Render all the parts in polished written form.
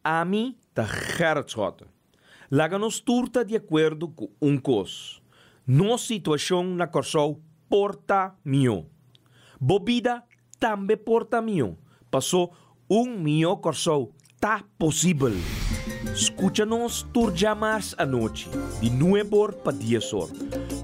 a mim tá Gerrit Schotten. Laga nos turta de acordo com coisa. Nossa situação na Corsol porta mio. Bobida também porta mio. Passou mio Corsol tá possível. Escucha-nos turja mais à noite, de 9 para 10 horas.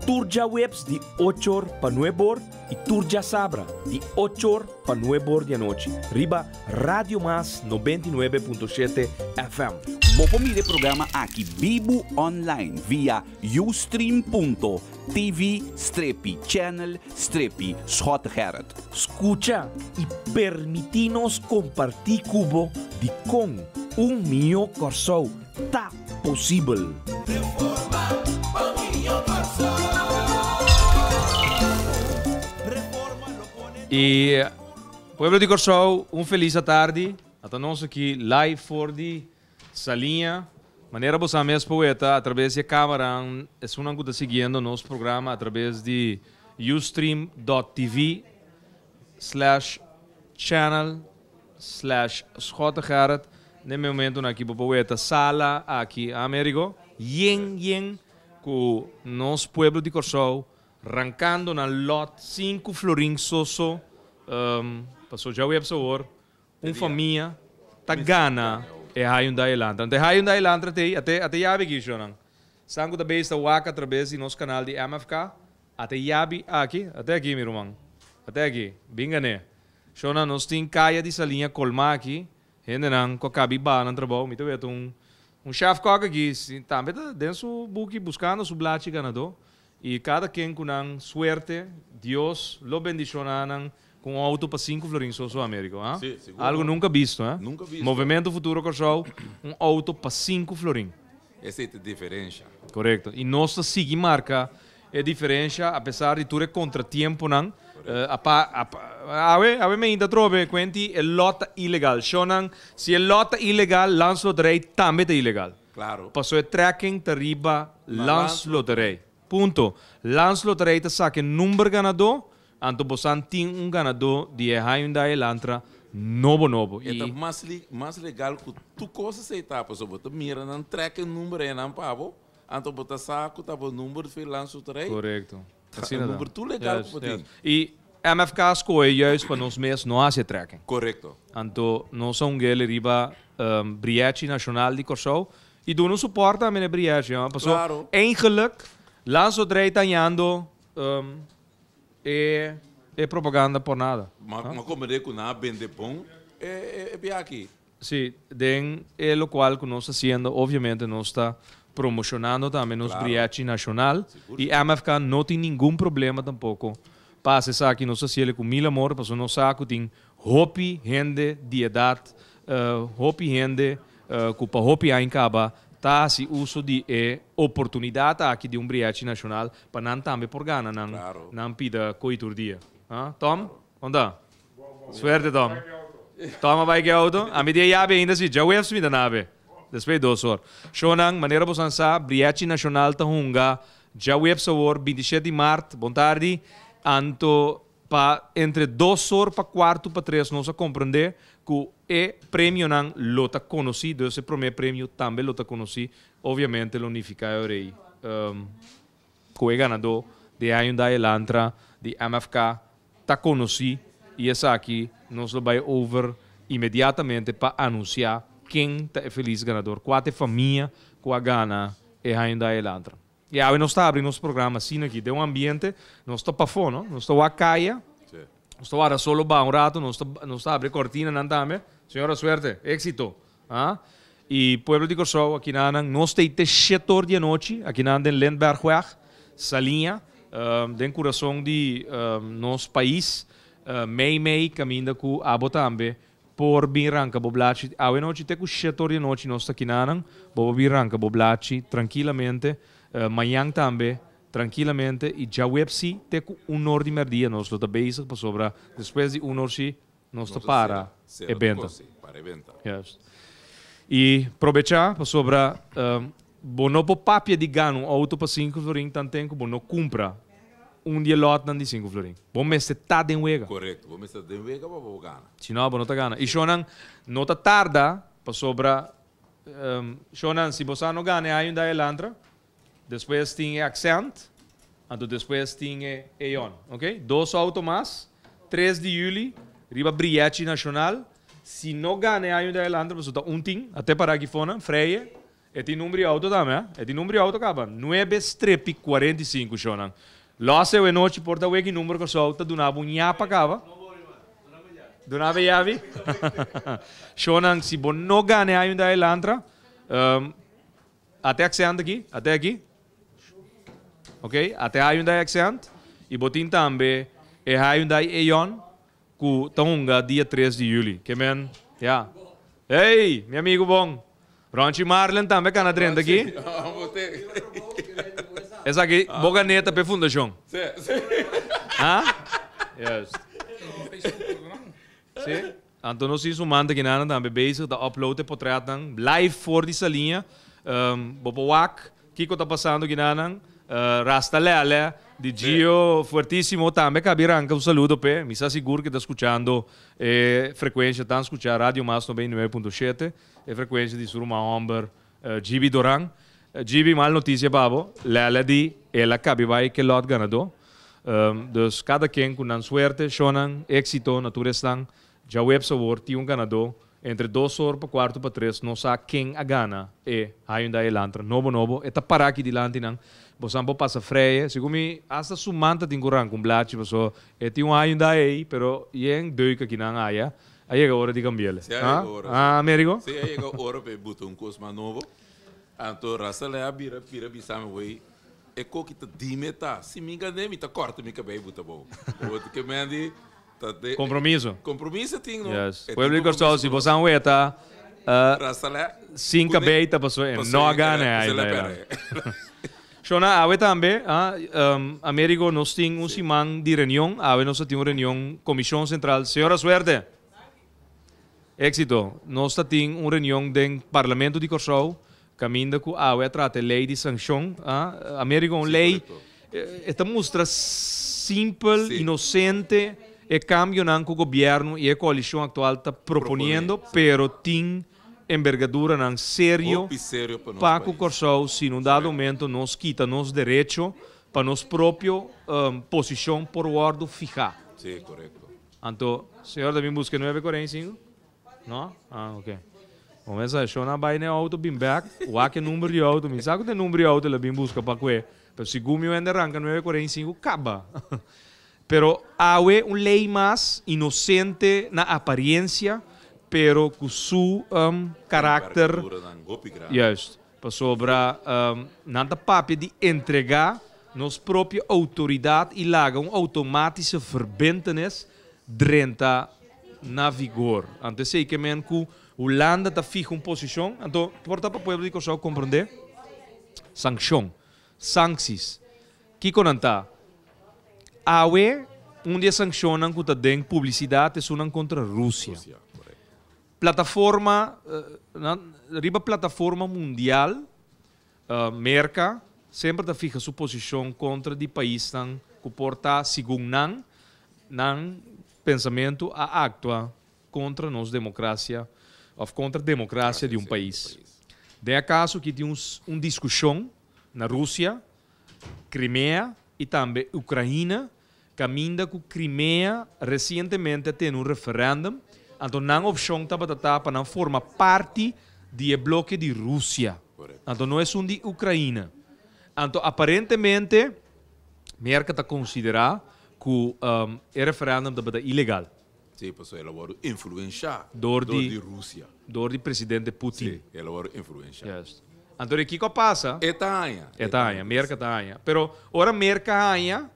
Turja webs de 8 horas para 9 horas e turja sabra de 8 horas para 9 horas da noite. Riba Radio Mas 99.7 FM. Mopo mire programa aqui Bibo online via ustream.tv/channel/Schot Gerrit. Escucha e permite-nos compartilhar cubo de com mio Corsol tá possível. E Pueblo de Corsol, feliz tarde. Até nós aqui live for de salinha. Maneira você mesmo poeta através da câmera. É uma que está seguindo nosso programa através de ustream.tv/channel/Schot Gerrit. No momento aqui poeta sala aqui Américo. Yen com nosso Pueblo de Corsol. Arrancando na lot 5 florins soso. Passou já o episódio. Família. Tá gana. É Hyundai Elantra. Ante Hyundai Elantra até yabe aqui, Jonan. Sangue da besta waka através do nosso canal de MFK. Até yabe aqui. Até aqui, meu irmão. Até aqui. Bingane. Jonan, nós temos caia de salinha colma aqui. Gente não, com a cabiba no trabalho. Me tô chef coca aqui. Também tá dentro do book buscando o blate ganador. E cada quem com suerte, Deus lo bendiciona com um auto para 5 florins só América. Sim, algo nunca visto. Nunca visto. Movimento Futuro Corsol, auto para 5 florins. Essa é a diferença. Correto. E nossa seguinte marca é diferença, apesar de tudo contratempo, não. A me ainda trove quanti é lota ilegal. Se é lota ilegal, lance loterei também é ilegal. Claro. Passou é tracking tariba lance loterei. Ponto. Lance loterei te saque número ganador, anto bosan tem ganador de Hyundai Elantra novo. É mais legal que tu coisa aceitar, pessoal. Você mira não tracking número é não pavo, anto botar saco tá o número de lance loterei. Correto. Assim número tu legal que tem. E MFK escolhe juist para nós mesmos não fazer tracking. Correto. Anto nós somos gele riba Briachi Nacional de Corsol e doen suporta a minha Briachi. Claro. Eigenlijk Lance loterei está ganhando é propaganda por nada. Mas como é que não vende bom, é bem aqui. Sim, é o qual que nós estamos fazendo, obviamente, nós está promocionando também nos Briachi Nacional e MFK não tem nenhum problema tampouco. Passa isso aqui, nós estamos com mil amor, porque nós saco tem hopi gente de idade, hopi gente que para hopi ainda tá se uso de oportunidade aqui de Briachi Nacional para não também por gana não pida coitur dia. Tom, onde? Suerte Tom. Toma vai que auto. A mim dia ainda se já webs me da nave. Depois 2 horas. Shonang maneira você sa Briachi Nacional ta hunga já webs hour 27 de março. Bom tarde. Anto pa entre 2 horas para 4 para 3 nós a compreender que é prêmio não lota conhecido, esse primeiro prêmio também lota conhecido, obviamente o unificador aí, que é ganador de Hyundai Elantra, de MFK, está conhecido e essa aqui nós vai over imediatamente para anunciar quem é feliz ganador, qual é a família que a gana é Hyundai Elantra. E aí nós estamos abrindo nosso programa assim aqui, de ambiente, nós estamos para fora, nós estamos a caia. Nós estamos solo para rato, nós estamos abrindo cortina, não também. Senhora, suerte, éxito. E Pueblo de Corsol, aqui nós temos 7 horas de noite, aqui na Lendbergweg, salinha, dentro do coração de nosso país, meio caminho com a Botambe, por Biranca, Boblachi. A noite temos 7 horas de noite, nós estamos aqui na Biranca, Boblachi, tranquilamente, amanhã também. Tranquilamente e já websi tem 1 hora de merdia nós lo bezig para sobra depois de 1 hora nós para evento. Yes. E aproveitar para sobra bono po papia de gano auto para 5 florins tanto bono compra dia lot de 5 florins. Bom mês tá de wega. Correto. Bom mês tá de wega para gana. Se não bono tá gana. E shonan não tá tarda para sobra Shonan, se você não ganha ainda a Elantra, depois tem Accent, então depois tem Eon, ok? 2 autos mais, 3 de julho, riba Briachi Nacional. Se não ganha ainda a Elantra, você está tem, até para aqui fora, freia, e tem número de auto também, e tem número de auto acaba, 9-45, Shonan. Losse e noite porta o que número que solta, do nabo nhapa acaba. Do nabo yavi. Shonan, se você não ganha ainda a Elantra, até Accent aqui, até aqui. Ok? Até Hyundai Accent. E botin também é Hyundai Eon, que está dia 3 de julho. Que men, ja. Ei, meu amigo bom. Ronchi Marlen também está na trend aqui. Essa aqui, boganeta para fundação. Ah? Yes. Sim. Então, nós estamos manda aqui na também bezig, da uploaden portretten live voor die salinha. Bobowak, Kiko está passando aqui na Rasta Lele, de Gio Fortíssimo também, Cabiranca, saludo, pe. Me está seguro que está escutando frequência, está escutando Rádio Mas 99.7, frequência de Suruma Homber, Gibi Doran. Gibi, mal notícia, babo, Lele di, ela cabibai que lot ganador. Dus cada quem com suerte, shonan, éxito, naturestang, já web sabor, tinha ganador. Entre 2 horas para 4 para 3, não sabe quem a gana é Hyundai Elantra. Novo, é para aqui dilante, não. Você não passa freia. Segundo mim, hasta sumanta tem corang com blate, pessoal. É tem um Hyundai aí, pero yen doica aqui na área. Aí é a hora de cambiar. Ah, Américo? Sim, aí é a hora para botar cosma novo. Então, raça lá, bira bisame way. É que tá dimeta. Se me enganei, me tá corta, me cabelo botar bom. Outro que me andi. Compromisso. Compromisso tem, não? Yes. Pueblo de Corsol, se você não está, 5 beita pessoa, não ganha ainda. Shona, awe também, Américo, nós temos simão de reunião, awe nós temos reunião, Comissão Central. Senhora Suerte, éxito, nós temos uma reunião do Parlamento de Corsol, caminho que awe trata lei de sanção, Américo, uma lei, esta mostra simples, inocente, e cambio que o governo e a coalição atual está propondo, pero tem envergadura não sério para o Corsol, se num dado momento nos quita nos direitos para nos próprio posição por ordem fijar. Sim, correto. Então, senhor também busca 945? Não? Ah, ok. Vamos a achar na baina auto bem back, o que número de auto, me sabe que número de auto ele bem busca para que, pero se gumi o ende arranca 945, acaba. Pero awe uma lei mais inocente na aparência, pero com seu caráter, yes, para sobre nada papel de entregar nos própria autoridade e laga automatische verbintenis drenta na vigor. Antes sei que men que Holanda está fija uma posição, então porta para o povo de Corsol compreender sanção, sancties, que conanta awe onde sancionam que tem publicidade são contra a Rússia. Plataforma, riba plataforma mundial, merca sempre está fija sua posição contra de país que porta segundo não pensamento a actua contra nossa democracia ou contra a democracia de um país. De acaso que tem uma discussão na Rússia, Crimea e também Ucrânia, caminha com Crimea recentemente tem um referendum, então não opção para não formar parte do bloco de Rússia. Então não é um de Ucrânia. Então aparentemente, merca está considerar que o referendum é ilegal. Sim, porque ela vai influenciar door de Rússia. Door de presidente Putin. Sim, ela vai influenciar. Yes. Então o que passa? É tainha. Merca tainha. Pero ora merca tainha,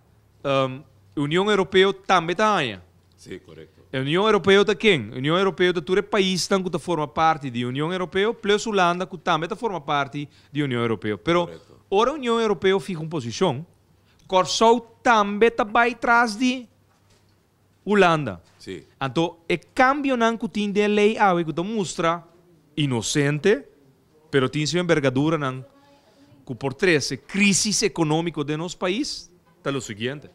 União Europeia também tainha. Sim, correto. A União Europeia de quem? A União Europeia de todo país que forma parte da União Europeia, plus Holanda que também forma parte da União Europeia. Pero ora a União Europeia fica uma posição, Corsol também vai atrás de Holanda. Sim. Então, o cambio não que tem de lei que mostra inocente, pero tem sua envergadura não que por trás crise econômica de nosso país, está o seguinte.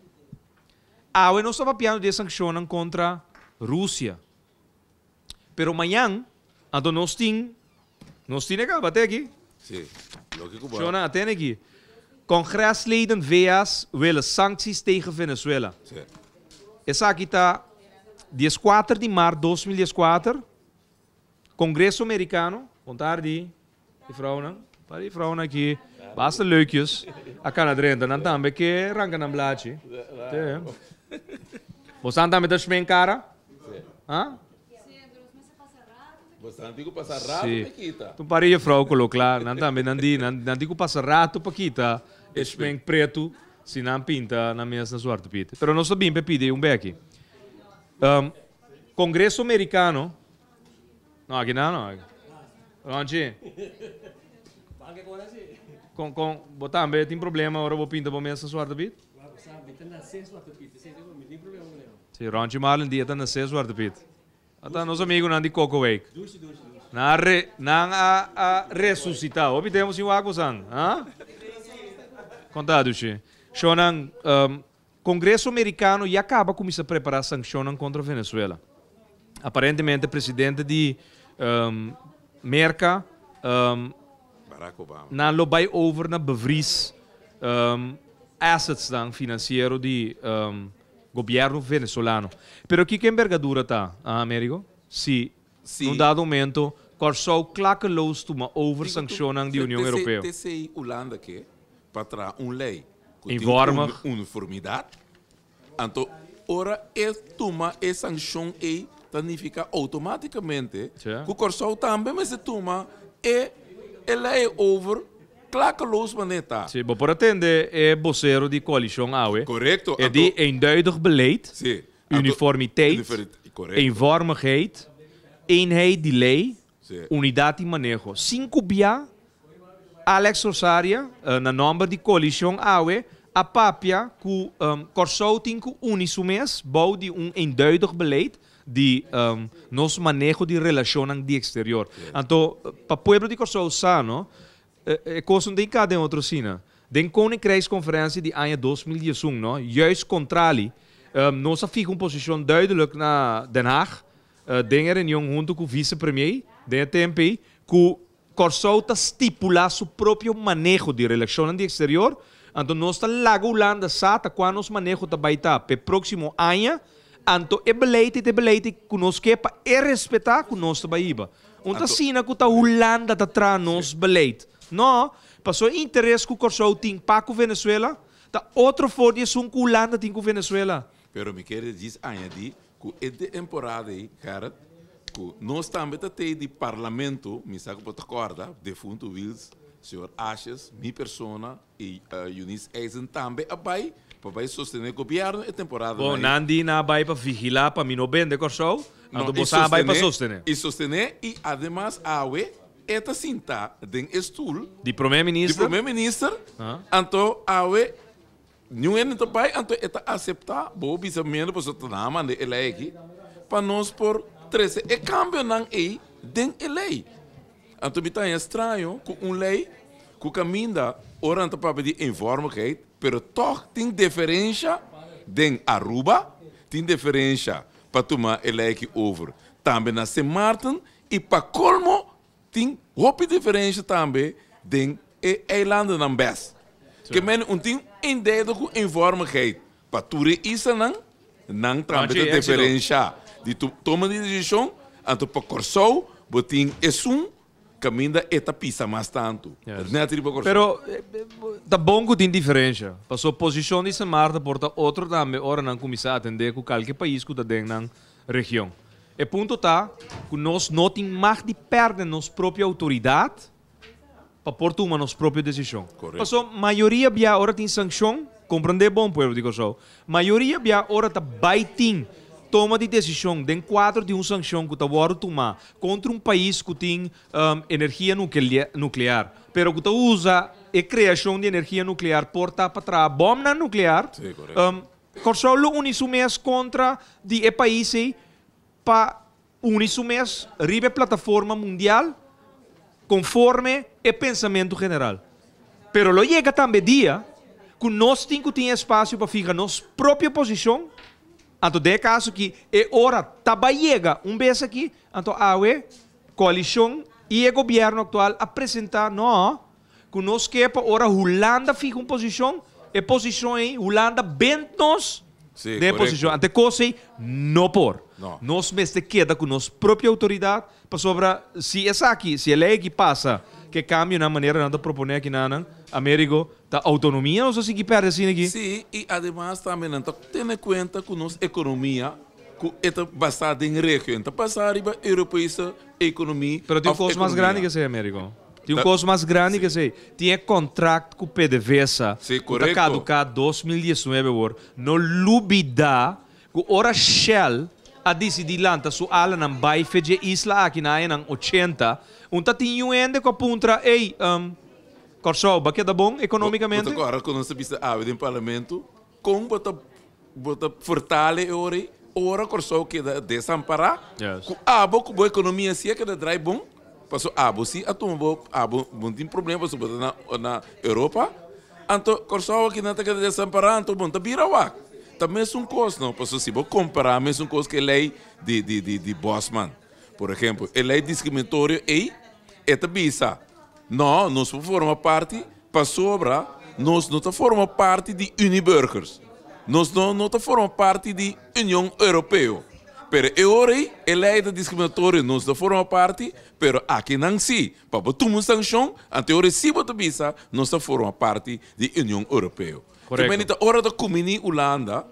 Não estava piano de sanções contra Rússia. Pero amanhã, nós temos Nós temos que bater aqui. Sim. Lógico, bom. Shona, atende aqui. Congresleden VS willen sancties tegen Venezuela. Sim. Essa aqui está 14 de março de 2014. Congresso americano. Contar die vrouwen. Para die vrouwen aqui. Basta leukjes. A canadrenta. Dan também que arranca na blaadje. Você anda met de smenkara? Hã? Bastante que passar rato, Sim. Pequita. Tu pare vrouw colocar. Dan também não digo passar rato para kita. Smenk preto. Se não pinta na minha zwarte piet. Pero nós também pedir beque. Congresso americano. Não, aqui não. Onde? Botar também tem problema, agora vou pintar para minha zwarte piet? Sim, Ronchi Marlin dia está na zwarte piet. Até nosso amigo não de Coco Wake. Não a ressuscitar. Obi temos em água sang. Contado, che. Shonan, Congresso americano já acaba com a preparar sanções contra a Venezuela. Aparentemente, o presidente de Merca Barack Obama. não lo vai over na bevries assets dan financiero de governo venezuelano. Pero que envergadura está, Américo? Se, num dado momento, Corsou klakeloos toe maar over sancionen de União Europeia. TCI Holanda que para lei Eenvormig. Uniformidade. Então, ora é toma e sanção e significa automaticamente Tja. que o Corsou também mas se toma e lei over klakeloos maneta. Sim, maar por atender é vocero de coalição AUE. Correcto. É de eenduidig beleid, Sim. uniformiteit, Correcto. eenvormigheid, eenheid de lei, Sim. unidade e manejo. 5 bia, Alex Rosaria, na nome de coalição AUE, a papia que Corsou tem que unisumês, bouw de eenduidig beleid, de nosso manejo de relação de exterior. Então, para o povo de Corsou sano, é coisa de cada outro sina. Den Koninkrijksconferentie die aan 2011, no? Juist contrali. Nós fica posição duidelijk na Den Haag. Den reunião junto com o vice-premier, den TMP, que Corsou estipula seu próprio manejo de relação de exterior. Então, nós estamos lá Holanda sata quando nós manejo também está para o próximo ano. Então, é beleid que nós quepa é respeitar que nós também iba. Então, sina que a Holanda está atrás nós beleid. Não, passou interesse que o Corsou tem para com Venezuela, tá outro fora que a Holanda tem com Venezuela. Pero me quer dizer añadir que esta temporada aí, cara, que nós também temos de parlamento, me sabe para acorda, defunto Wills, senhor Ashes, minha persona e Eunice Eisen também abai para sostener o governo a temporada. Bom, Nandi na vai para vigilar para mim não vender Corsou, então você vai para sostener. E sostener e además a UE esta cinta den stoel De primeiro-ministro. então a UE não é muito bem, então esta aceitar, bom, bisa menos para sostener a mãe de lei aqui, para nós por 13 e cambio não é den lei. Então está estranho com lei que caminha ora então para pedir informação, pero toch tem diferença den Aruba, tem diferença para tomar lei aqui over. Também na Sint Maarten e para colmo tem outra diferença também den eilanden dan best. Que men tem ideia com informação. Para tudo isso não também tem diferença. De toma de decisão, então para Corsou, botin caminho eta pisa mais tanto. Pero tá bom que tem diferença. Passou posição de Samarta porta outro também ora não começar a atender com qualquer país que está dentro da região. O ponto está que nós não temos mais de perder nossa própria autoridade para tomar nossa própria decisão. Passou maioria via ora tem sanção, compreender bom povo de Corsou. Maioria via ora tá baiting toma de decisão dentro quadro de sanção que está agora tomar contra país que tem energia nuclear, pero que está usa a criação de energia nuclear porta para trás bomba nuclear. Corsou unisumês contra de país para unisumês ribe plataforma mundial conforme o pensamento geral. Pero lo chega também dia que nós temos que ter espaço para ficar nossa própria posição. Então, de caso que é hora também chega vez aqui, então a coalição E o governo atual apresenta, não, que nós queremos ora Holanda fica uma posição, e posição em Holanda bem-nos Sim, de correcto. posição. Ante coisa, não por. Não. Nós mesmo queda com nossa própria autoridade para sobre se essa aqui, se a lei que passa, que cambia na maneira de proponer aqui na América, da autonomia, não sei se perde assim aqui. Sim, e además também não tem em conta que nossa economia que é basada em região, então passar a europeia economia. Pero tem um custo mais grande que esse, Américo. Tem um custo mais grande que esse. Tinha contrato com o PDVSA. Sim, que correto. está caducado 2019 agora. Não lubida que ora Shell a decidir lança su ala não vai fazer isla aqui na 80. Tá tinha um ende com a puntra, ei, Corsol, vai que dá bom economicamente? Agora, quando você precisa no parlamento, como bota fortale ora Corsol que desamparar, Yes. com a boa economia se é que dá bom, passou se a tumba não tem problema sobre na Europa, então Corsol que não tem que desamparar, então bom, tá birawa. Também é um custo, não, passou se vou comparar, mas um custo que é lei de Bosman, por exemplo, é lei discriminatória e bisa. Não, nós formamos parte para sobra, nós não formamos parte de Uniburgers. Nós não formamos parte de União Europeia. Pero agora, a lei da discriminatória nós não formamos parte, pero aqui não se. Para tomar sanção, anterior se você bisa, nós não formamos parte de União Europeia. Correto. Então, hora da comini Holanda,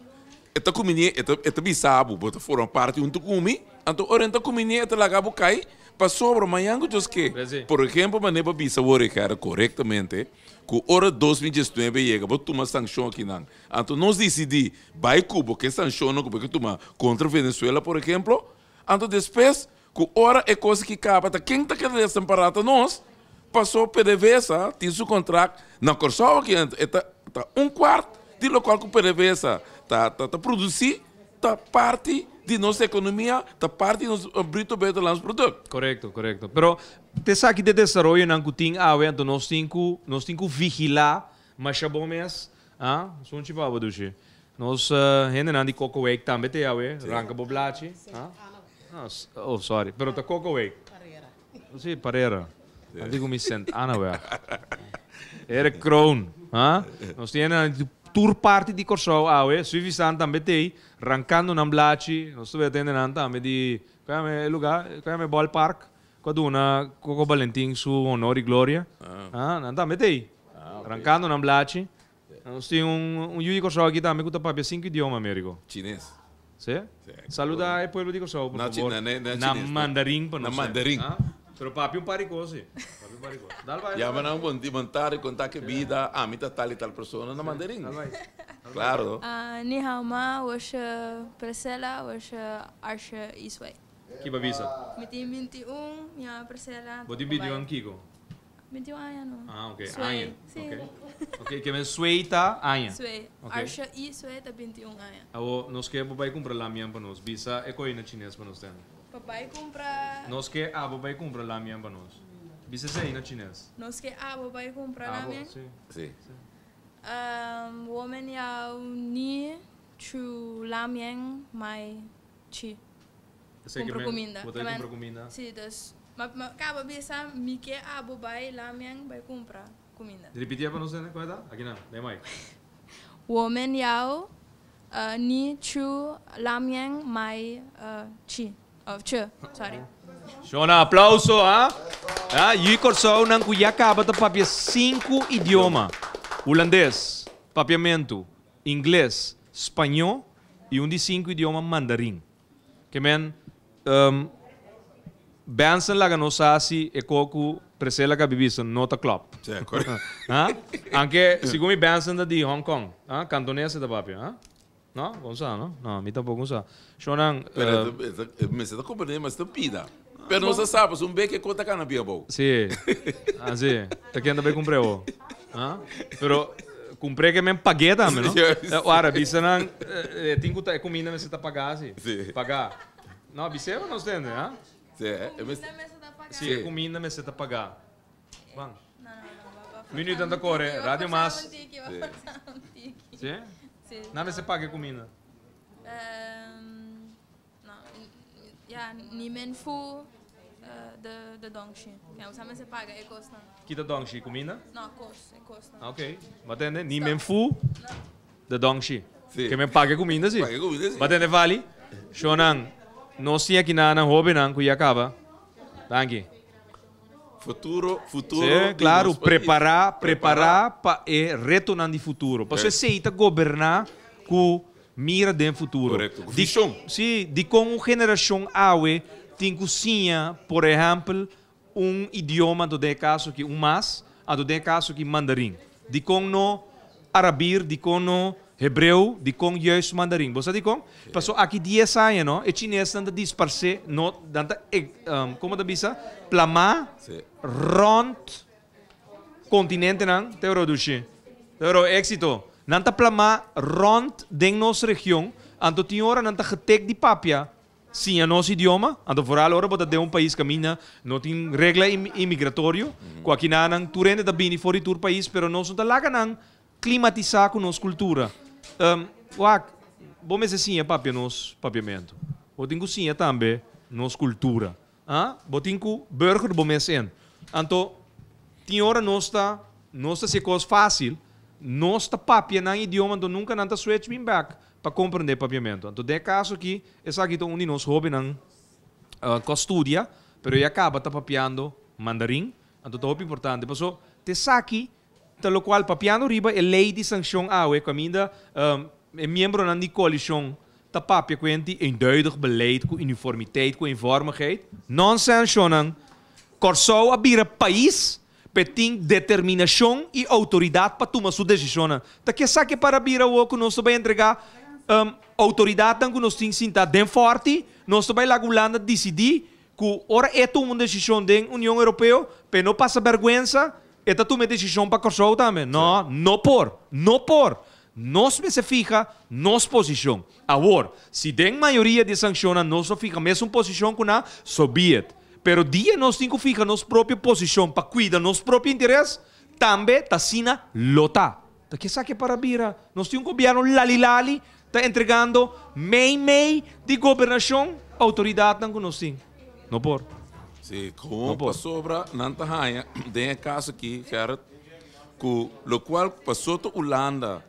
esta comini, esta bisabo, você formamos parte de comini, então hora da comini, esta lagabo cai, para sobra amanhã que Brasil. por exemplo maneira bisa worry cara corretamente que hora 2019 chega vou tomar sanção aqui não então nós decidi vai Cuba que sanção não porque tomar contra Venezuela por exemplo então depois que hora é coisa que acaba tá quem tá querendo desamparado nós passou PDVSA tem seu contrato na Corsol que tá quarto de local que o PDVSA tá produzir tá parte de nossa economia, da parte de nosso bruto lands produto. Correto. Pero, te sabe de desenvolvimento não tem então nós temos que vigilar, mas bom mês, são tipo a boduche. Nós ainda não de coco wake também tem ranca boblachi, oh sorry, pero tá coco wake. Sim, Parera. Digo me sent, Ana era crown, nós temos tour parte di Corsol, suficiente também tem, rancando na blachi, nós estamos atendendo também de, qual lugar, qual ballpark, quando uma Coco Valentim su honor e glória, também tem, rancando na blachi, nós temos Yui Corsol aqui também que está 5 idiomas, Américo. Chinês. Sim? Saluda o povo de Corsol, por favor. Na mandarim, para nós. Na mandarim. Pero papi um paricosi. Já vai não montar e contar que vida a mim tal e tal pessoa na mandarim. Claro. Ni hao ma, was Priscilla, was Arsha Isway. Que babisa? Miti 21, minha Priscilla. Bodi video ang Kiko. 21 ano. Ok. Sway. Anya. Ok, que vem sueita Anya. Sway. Okay. Arsha Isway ta 21 ano. Awo, nós que babai comprar lamian para nós. Bisa é coi na chinês para nós tem. Papai compra. Nós que babai comprar lamian para nós. Bisa sei na chinês. Nós que papai compra namin. Sim. Sim. Woman yao ni chu lamien mai chi. Compra comida. Botai comprar comida. Sim, das. Acaba bisa mi que babai lamien vai comprar comida. Repetia para nós tem qual é? Aqui não. Bem mais. Woman yao ni chu lamien mai chi. Sorry. Shona, aplauso, Yui Corsol nang kuya acaba de papia 5 idiomas. Holandês, papiamento, inglês, espanhol e de 5 idiomas mandarim. Que men, Benson laga no sasi e coco presela ka bibisa nota club. Sim, correto. Anche, segundo Benson da di Hong Kong, cantonese da papia, No? Gonçalo, não? Não, me tampouco Gonçalo. Shonang... Mas está compreendendo, mas está pida. Pero não se sabe, um beque conta cá na Bia Bow. Sim. Sim. Tá querendo bem comprei o. Pero comprei que me paguei também, não? Ora, bisa nang tem que comida mas você tá pagar assim. Pagar. Não, bisa não entende, Sim, comida mas você tá pagar. Bang. Minuto da corre, rádio mas. Sim. Não, mas você paga comida. Não, ja, ni men fu de Dongshi. Ja, samen se paga e costa. Kita dongshi comida? Não, costa. Ok. Batende, ni men fu de dongshi. Sì. Que men paga comida, sim. Paga comida, sim. Batende vale. Shonang, nós tinha que na hobby nang que acaba. Danke. Futuro. Sim, claro, preparar para o retornar de futuro. Para você aceita governar com mira de futuro. Correto. Visão. Sim, de como geração awe tem cozinha, por exemplo, idioma do de caso que mas, a do de caso que mandarim. De como no arabir, de como no hebreu, de como juist mandarim. Você de como? Passou aqui 10 anos, não? E chinês tenta disperser, não, tenta como da bisa, plamar rond continente não, te produce. Pero éxito. Nanta plamar rond de nossa região, anto tinha hora nanta getek de papia. Sim, é nosso idioma. Anto vooral hora bota de país caminha, não tem regra imigratório. Com aqui não, tu rende da bini fora do país, pero nós não laga não climatizar com nossa cultura. Bom mas assim é papia nos papiamento. O tem sim também nossa cultura. Botin ku burger bom mas anto tinha hora nós se coisa fácil. Nós tá papia na idioma do nunca nanta switch bem back para compreender papiamento. Então, de caso aqui, essa aqui um de nós hobby não estudia, pero ele acaba tá papiando mandarim. Então, é muito importante. Passou, te saki, pelo qual papiando riba é lei de sanção awe, caminda é membro na coalição tá papia com eenduidig beleid, com uniformiteit, com eenvormigheid. Nonsense shonan, corso abira país. Tem determinação e autoridade para tomar sua decisão. Tá que sabe para vir o que nós vai entregar autoridade que nós temos que bem forte, nós vai lá Holanda decidir que ora é uma decisão da União Europeia, para não passar vergonha, é uma decisão para Kosovo também. Não, não por. Nós se fija nossa posição. Agora, se tem maioria de sanções, nós fica a mesma posição que na Soviética. Pero dia nós temos que ficar nossa própria posição para cuidar nosso próprio interesse, também está sina lota. Tá que sabe para vira? Nós temos um governo lali, está entregando mei de governação, autoridade não nós temos. Não por. Sim, como passou para nanta hanha, tem caso aqui, cara, que o qual passou para Holanda,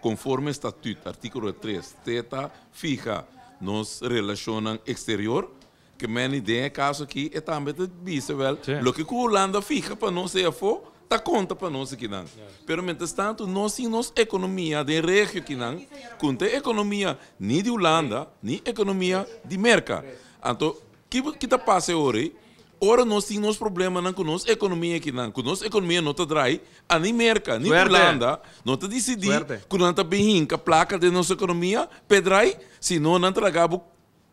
conforme estatuto, artículo 3, teta fija nos relações exterior. Que meni tem caso aqui é também de bisel, lo que Holanda fica para nós é for, tá conta para nós aqui não. Pero mientras tanto nós temos economia de região aqui não, conta economia nem de Holanda, nem economia de Merca. Então, que tá passa hoje? Ora nós temos problema não com nossa economia aqui não, com nossa economia não tá drai, a nem Merca, nem Holanda, não tá decidir, que não tá bem a placa de nossa economia, pedrai, se não tragabo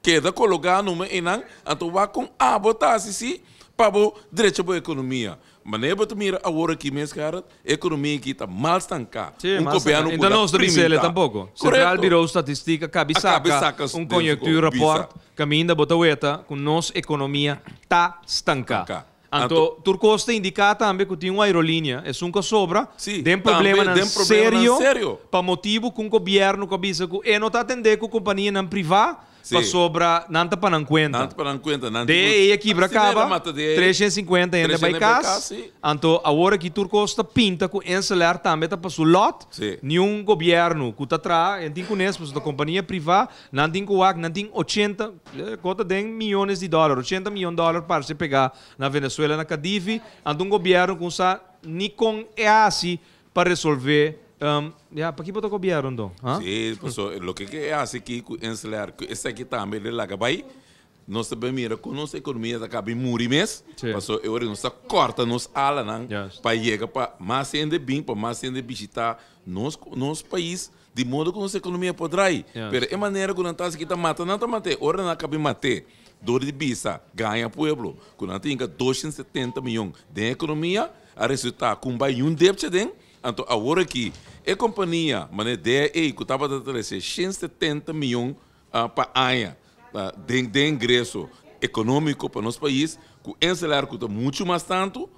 queda colocar numa enang então vai com a botar assim para o direito à economia. Mas nem para mira agora aqui mesmo cara, economia aqui está mal estancada. Governo então não se diz tampouco. Central Bureau Estatística cabe saca conjuntura report caminha bota ueta com nossa economia está estancada. Então, Turco está indicado também que tem uma aerolínea, é um que sobra, tem problema sério, para motivo com o governo que avisa que não está atendendo com a companhia não privada, para sobra, não está para conta. De aqui para acaba, 350 ainda vai casa. Então, agora que Turco está pinta com o salário também está para o lote, nenhum governo que está atrás, não tem conhece, da companhia privada, não tem coac, não tem 80, cota de milhões de dólares, 80 milhões de dólares para se pegar na Venezuela, na Cadivi, então um governo com essa, nem com EASI para resolver. Para que botar o governo, então? Sim, o que é assim que o salário, esse aqui também, ele lá vai, nós também mira com nossa economia está bem muri mês, passou eu nós corta nos ala não, para chegar para mais ainda bem, para mais ainda visitar nosso país, de modo que nossa economia poderá ir. Mas é maneira que não está aqui está matando, não está matando, ora não acaba matar. Dor de bisa ganha pueblo, quando tem 270 milhões de economia, a resultar com um débito de então agora aqui a companhia, mas que estava a trazer 170 milhões para ano de ingresso econômico para nosso país, com um salário que está muito mais tanto,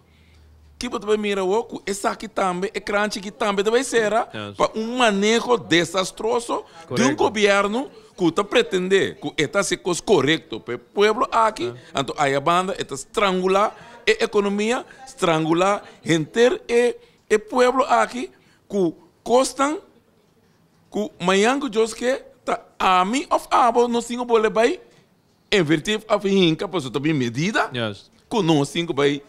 que você mira o essa aqui também é crunch que também deve ser para manejo desastroso de governo que pretende que esta se cos correcto para o pueblo aqui, então a banda está estrangular a economia, estrangular enter e pueblo aqui que costam que amanhã que Deus quer tá a mim of abo no singo bole vai invertir a finca para também medida que nós cinco vai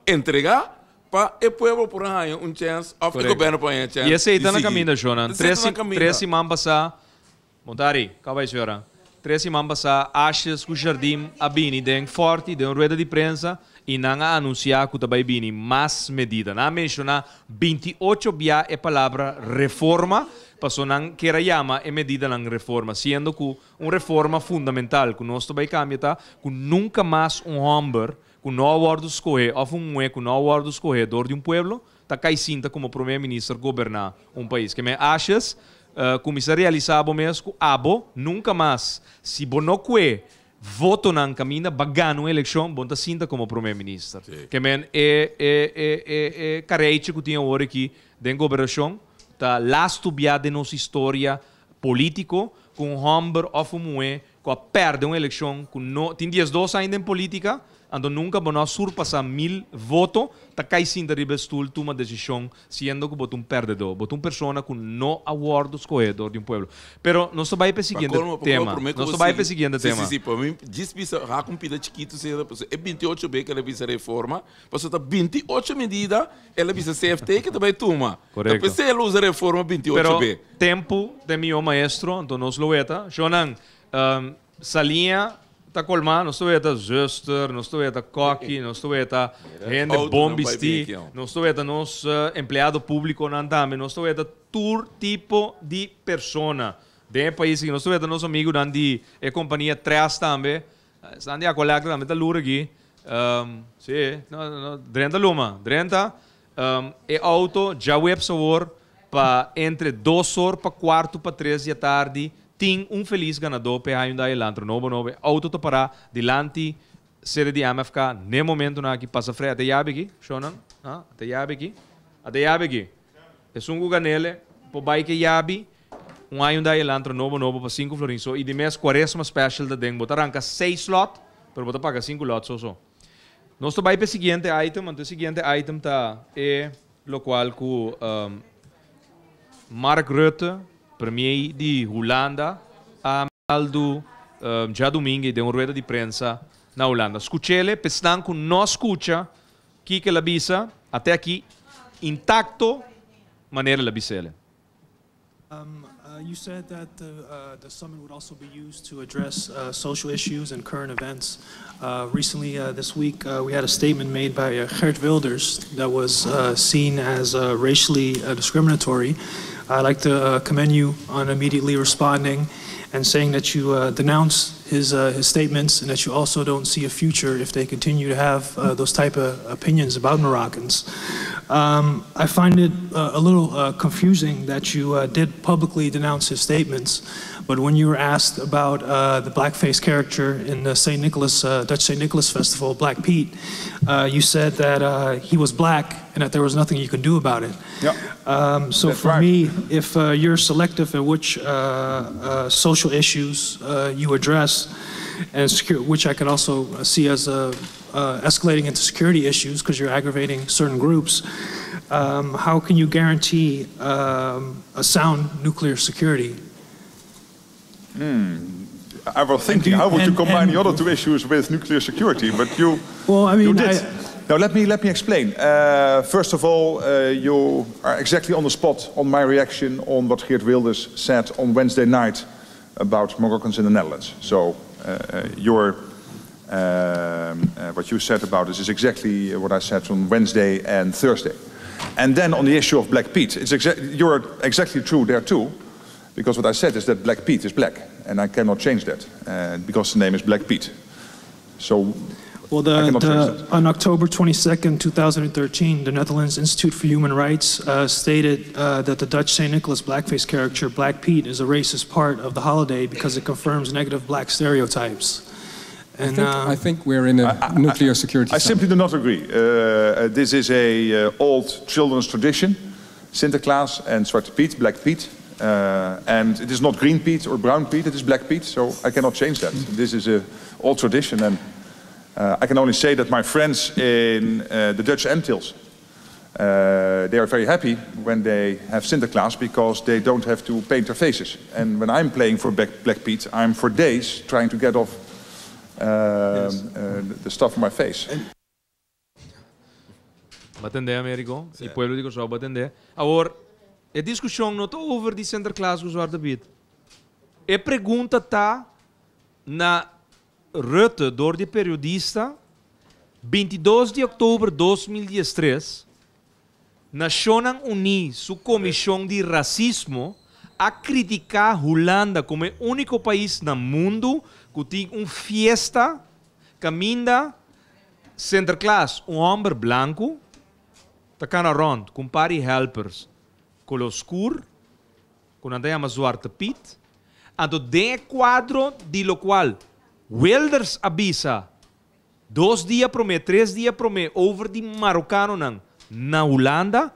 entregar para o povo por aí chance of o governo por aí chance e esse está na caminho Jonan três semanas passar Montari acaba de chorar 3 semanas passar achas que o jardim abini den forte den rueda de prensa e não anunciar que vai bini mais medida não mencionar 28 via a palavra reforma passou não queira chamar a medida na reforma sendo que uma reforma fundamental que nós vai cambiar que nunca mais homem que não aguarda escolher ou que não aguarda escorredor de pueblo está caicinta como primeiro-ministro governar país que me achas como se realizava mesmo abo nunca mais se bonoque voto na caminho bagano eleição bonta cinta como primeiro-ministro que men é carete que tinha hora aqui da governação tá lasto de nossa história político com homem ou que perde uma eleição que não tem 2 ainda em política ando nunca bono surpassar 1000 votos, tá cai sim da ribestul toma decisão, sendo que botum perdedor, botum persona que não aguarda escorredor de pueblo. Pero nós vai para o seguinte tema. Nós vai para o seguinte tema. Sim, para mim, diz que a compida chiquito é 28 b que ela visa reforma, mas tá 28 medidas, ela visa CFT que também toma. Correto. Depois se ela usa reforma 28 b. Pero tempo de meu maestro, então nós lo eta, Jonan, salinha ta colma, nós estou eta zuster, nós estou eta coque, nós estou eta rende bombisti, nós estou eta nos empregado público nandame, nós estou eta todo tipo de persona de país que nós estou eta nosso amigo dandi e companhia 3 também, estão de acolher também tá lura aqui, sim, não, drenta luma, drenta, e auto já web sabor para entre 2 horas para 4 para 3 da tarde tem feliz ganador para Hyundai Elantra novo auto to para dilante série de AMFK no momento na que passa freio até yabe aqui Shonan até yabe aqui é ganele por bike yabe Hyundai Elantra novo para 5 florins e de mês 40 special da deng botar arranca 6 slot para botar paga 5 lots só nós to vai para seguinte item tá é lo qual que Mark Rutte premier de Holanda a Aldo já domingo de uma rueda de prensa na Holanda. Escutele, pensando que não escuta que ela bisa até aqui intacto maneira ela bisa ele. You said that the summit would also be used to address social issues and current events. Recently, this week, we had a statement made by Geert Wilders that was seen as racially discriminatory. I'd like to commend you on immediately responding and saying that you denounce his statements and that you also don't see a future if they continue to have those type of opinions about Moroccans. I find it a little confusing that you did publicly denounce his statements, but when you were asked about the blackface character in the Dutch St. Nicholas Festival, Black Pete, you said that he was black and that there was nothing you could do about it. Yeah. So for me, if you're selective in which social issues you address, and which I can also see as escalating into security issues because you're aggravating certain groups, how can you guarantee a sound nuclear security? I was thinking, how would you combine the other 2 issues with nuclear security? But you, well, I mean, you did. Now let me explain. First of all, you are exactly on the spot on my reaction on what Geert Wilders said on Wednesday night about Moroccans in the Netherlands. So what you said about this is exactly what I said on Wednesday and Thursday. And then on the issue of Black Pete, you're exactly true there too, because what I said is that Black Pete is black, and I cannot change that because the name is Black Pete. So. Well, on October 22nd, 2013, the Netherlands Institute for Human Rights stated that the Dutch St. Nicholas blackface character, Black Pete, is a racist part of the holiday because it confirms negative black stereotypes. And I think we're in a nuclear security. I simply do not agree. This is a old children's tradition. Sinterklaas and Zwarte Piet, Black Pete, And it is not green peat or brown peat, it is black peat, so I cannot change that. This is an old tradition, and I can only say that my friends in the Dutch Antilles, they are very happy when they have Sinterklaas because they don't have to paint their faces. And when I'm playing for Black Pete, I'm for days trying to get off the stuff on my face. Batende, Americo. E pueblo digo só batende. Agora, a discussão não está over de Sinterklaas com o Zwarte Piet. A pergunta está na Rutte door de periodista 22 de outubro de 2013 Nações Unidas, sua comissão de racismo, a criticar a Holanda como o único país no mundo que tem uma fiesta caminha Sinterklaas, um homem branco, está cá rond, com pari helpers, com o escuro, com a chama Zwarte Piet, e de quadro de lo qual Wilders avisa 2 dias para mim, 3 dias para mim, over de marocano na Holanda,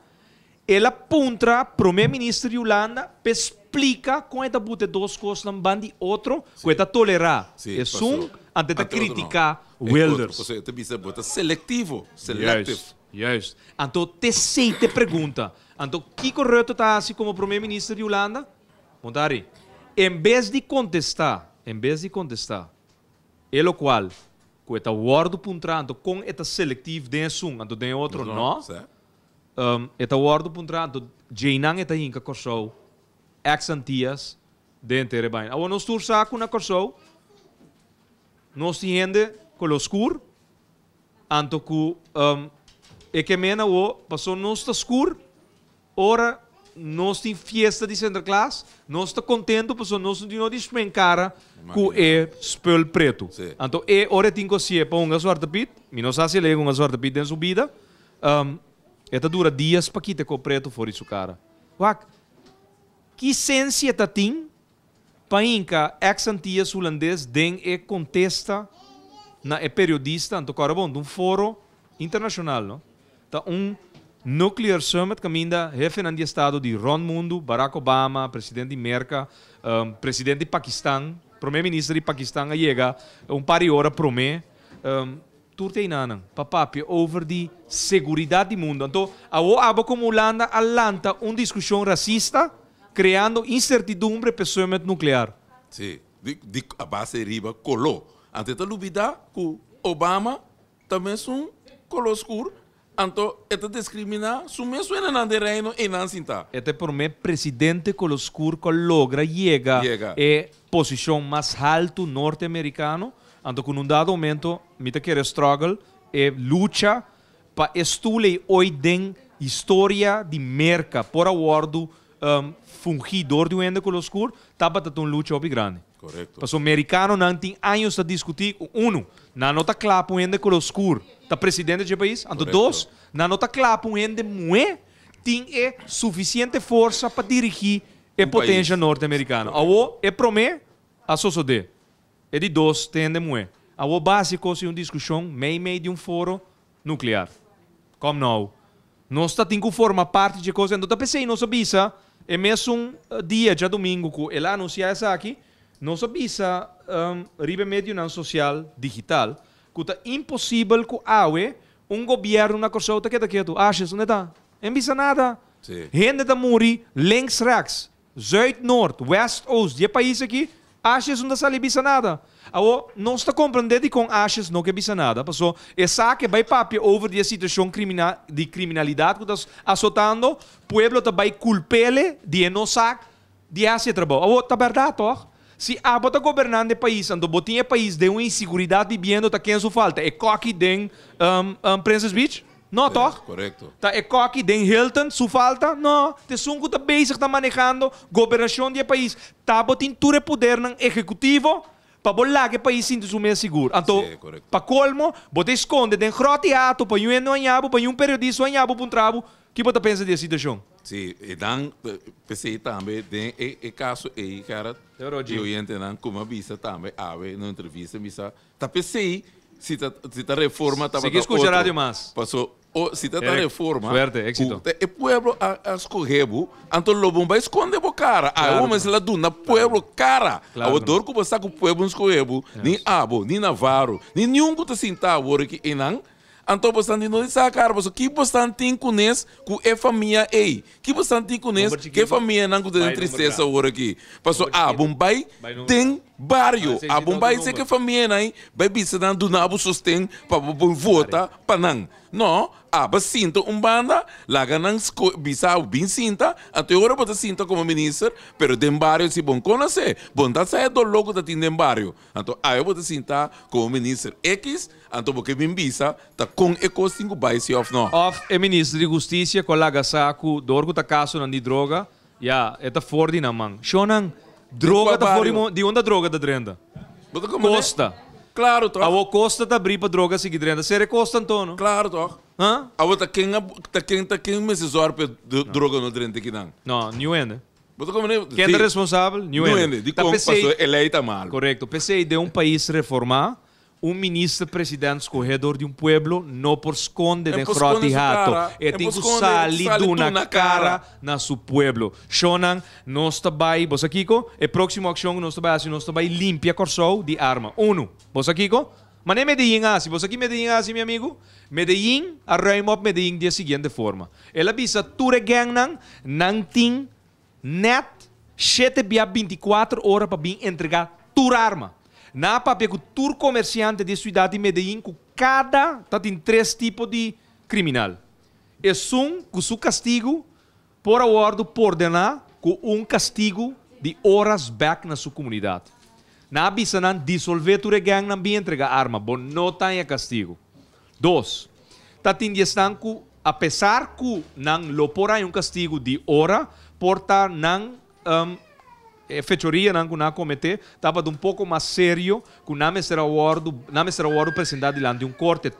ela apunta primeiro-ministro de Holanda, explica como é que botar 2 coisas num bando e outro, como é que tolerar. É um, antes de criticar Wilders. Ou seja, você bota selectivo. Selective. Juist. Então, te pergunta. Então, que correto está assim como primeiro-ministro de Holanda? Montari, em vez de contestar, é o qual, com esta word puntrando, com esta seletivo de um, então de outro não. Esta word puntrando, Jainang esta hinca corsou, ex-antias, de inteira bem. Agora, nós tur saco na corsou, nós temos com o escuro, então que é que mena o passou nós está escuro, ora nós temos fiesta de Sinterklaas, nós está contente porque nós não despencara com é spul preto. Então é hora tem que ser para um Zwarte Piet, nós assim lego um Zwarte Piet em subida, esta dura dias para quitar com preto fora de sua cara. Wak, que essência tá tem para inca ex-antias holandês den é contesta na é periodista, então cara bom, um foro internacional, não? Tá Nuclear Summit caminha jefe de Estado de Ron Mundo, Barack Obama, presidente de América, presidente de Paquistão, primeiro-ministro de Paquistão chega par de horas para mim, tudo tem nada, papapi, over de segurança do mundo. Então, a como Holanda alanta uma discussão racista, criando incertidumbre para o summit nuclear. Sim, a base riba colou. Antes de dúvida, que Obama também é um color escuro. Então, esta discrimina, su mesmo en el reino e não sinta. Este por mim presidente coloscuro que logra chega é posição mais alto norte-americano, então com dado momento, mita quer struggle e luta para estudar hoje den história de merca por awardo fungidor de ende coloscuro, tava uma luta bem grande. Correto. Porque o americano não tem anos a discutir, não está claro para o ende coloscuro. Está presidente do país, então dois, não está claro para o ende moe, tem suficiente força para dirigir a potência norte-americana. Agora, é para mim, a sociedade. É de dois, tem ende moe. Agora, básico, é uma discussão meio de um foro nuclear. Como não? Nós temos que formar parte de coisa. Então, pensei, nós sabia, é mesmo dia, já domingo, que ela anuncia isso aqui, nós sabia, ribe meio social, digital, que é impossível que haja governo na coisa que está quieto. Achas, onde está? Não visa nada. Gente está morrer, links, rechts, zuid, noord, west, oost, die país aqui, achas onde está visa nada. Agora, nós está compreendendo com achas não que visa nada. Porque essa que vai papi over a situação de criminalidade que está azotando, o povo está culpele de não saber de fazer trabalho. Agora, está verdade, toch? Se a bota governando o país, então botinha o país de uma insegurança vivendo, tá quem só falta? É coque den Princess Beach? Não, toch? Correto. Tá é coque den Hilton, só falta? Não. Te sungo tá basic tá manejando governação do país. Tá botin tudo poder no executivo para bolar que o país sinta se mais seguro. Então, para colmo, bota esconde den grote ato para um anhabo, para um periodista anhabo para um trabo, que bota pensa dessa situação? Sim, e dan pensei também tem e caso e cara eu entendo como avisa também ave na entrevista misa tá pensei se tá reforma tá se que escuta rádio mais passou se trata de reforma, suerte, éxito. o pueblo a escorrebo, então lobo vai esconder a cara. A homem se lá do na pueblo cara. Claro, A dor que você com o pueblo escorrebo, nem abo, nem navarro, nem nenhum que te sinta agora que enang. Então você não diz a cara, você que você tem com isso, com a família aí, que você tem com isso, que a família não tem tristeza agora aqui. Passou a Bombay tem barrio, a Bombay sei que a família aí vai bisa dando nabo sustento para votar para não. Não, a sinta banda, lá ganham bisa bem sinta, até agora você sinta como ministro, pero tem barrio se bom conhecer, bom tá sair do logo da tem barrio. Então aí eu vou sinta como ministro X, então porque bem bisa tá com eco 5 baixo off não. Of é ministro de justiça com laga saco dorgo tá caso na de droga, ja, é tá forte na mão. Shonan droga tá forte de onde droga da drenda. Costa. Claro, toch? A Costa tá abrir para droga seguir drenda. Será Costa Antono? Claro, toch? Hã? A outra quem meses zorpe droga no drente aqui não. Não, não é, né? Quem é responsável? Não é. De como passou eleita mal. Correto. PCI de um país reformar, ministro-presidente escorredor de um pueblo não por esconde de groti rato. É tem que salir na cara na seu pueblo. Shonan, nós também, você Kiko, a próxima ação nós também limpia corso de arma. Uno, você Kiko? Mas nem Medellín assim, você aqui Medellín assim, meu amigo? Medellín, arranha Medellín de seguinte forma. Ela avisa ture gang não tem net 24 horas para vir entregar tua arma. Na papel que o comerciante de cidade de Medellín, com cada tem 3 tipos de criminal. É com seu castigo por acordo por ordenar com castigo de horas back na sua comunidade. Na avisa não dissolver tu gang não bem entregar arma, bom não tem castigo. 2. Tem questão que apesar que não lo porá castigo de hora, porta não fechoria não cometer, estava um pouco mais sério que não será o apresentado diante de corte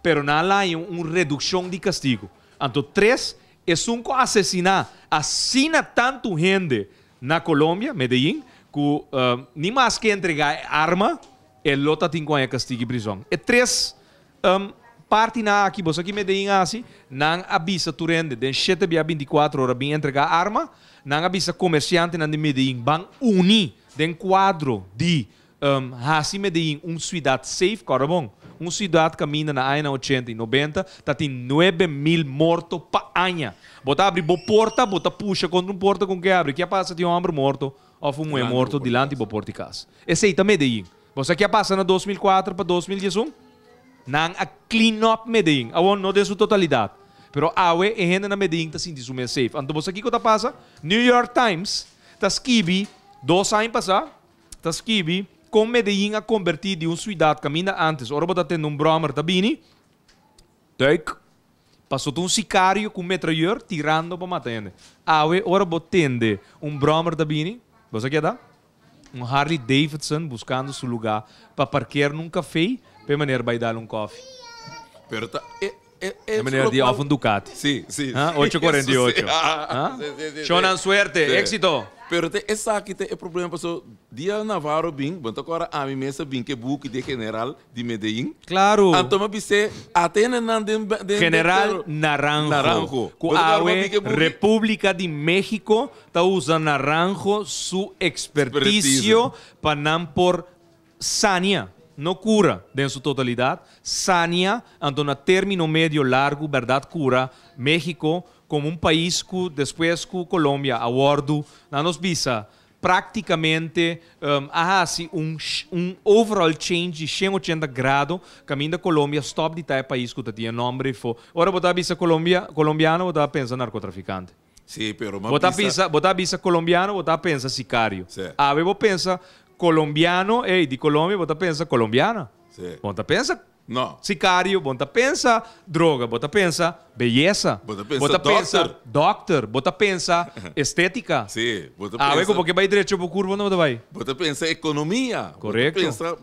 pero não há uma redução de castigo. Então, 3, é assassinar, assina tanto gente na Colômbia, Medellín, que nem mais que entregar arma, ele tem que castigo e prisão. E 3, parte na aqui, você aqui Medellín assim, não avisa tu rende, de 7 a 24 horas, bem entregar arma, não avisa comerciante na de Medellín, van unir den quadro de assim Medellín, cidade safe, cara bom, cidade caminha na anos 80 e 90, tem 9.000 mortos pa ano. Bota abre bo porta, bota puxa contra porta com que abre, que passa de homem morto, ou um morto dilante e bo porta de casa. Esse aí tá Medellín. Você que passa na 2004 para 2011? Não a clean up Medellín, não de sua totalidade. Pero awe e gente na Medellín tá sentindo mais safe. Então você aqui que tá passa, New York Times tá escreve 2 anos passar, tá escreve como Medellín a convertido de cidade caminha antes. Ora bota tendo brommer tá bini. Tuik. Passou um sicário com metralhador tirando para matar ele. Awe ora botende brommer tá bini. Você quer dar? Harley Davidson buscando seu lugar para parquear num café, para maneira vai dar coffee. Pero tá de maneira de off Ducati. Sim. 848. Shonan suerte, éxito. Pero essa aqui tem problema, pessoal. Dia Navarro bem, bom agora a mim mesa bem que book de general de Medellín. Claro. Então me disse até não de General Naranjo. República de México tá usando Naranjo su experticio para não por sania. No cura en su totalidad, sania, ante un término medio largo, verdad cura, México como un país que después que Colombia aguardo, nos visa praticamente así un overall change de 180 grados, camino de Colombia, stop de tal país que tiene nombre. Ahora vos visa colombiano, vos pensa narcotraficante. Sí, pero vos visa colombiano, vos pensa sicario. Sí. A ver, vos pensa colombiano, de Colômbia, você pensa colombiana. Sim. Você pensa não. Sicário, você pensa droga, você pensa beleza. Você pensa doctor, você pensa estética. Sim, você pensa... porque vai direito para o curva, não vai? Você pensa economia. Correto. Você pensa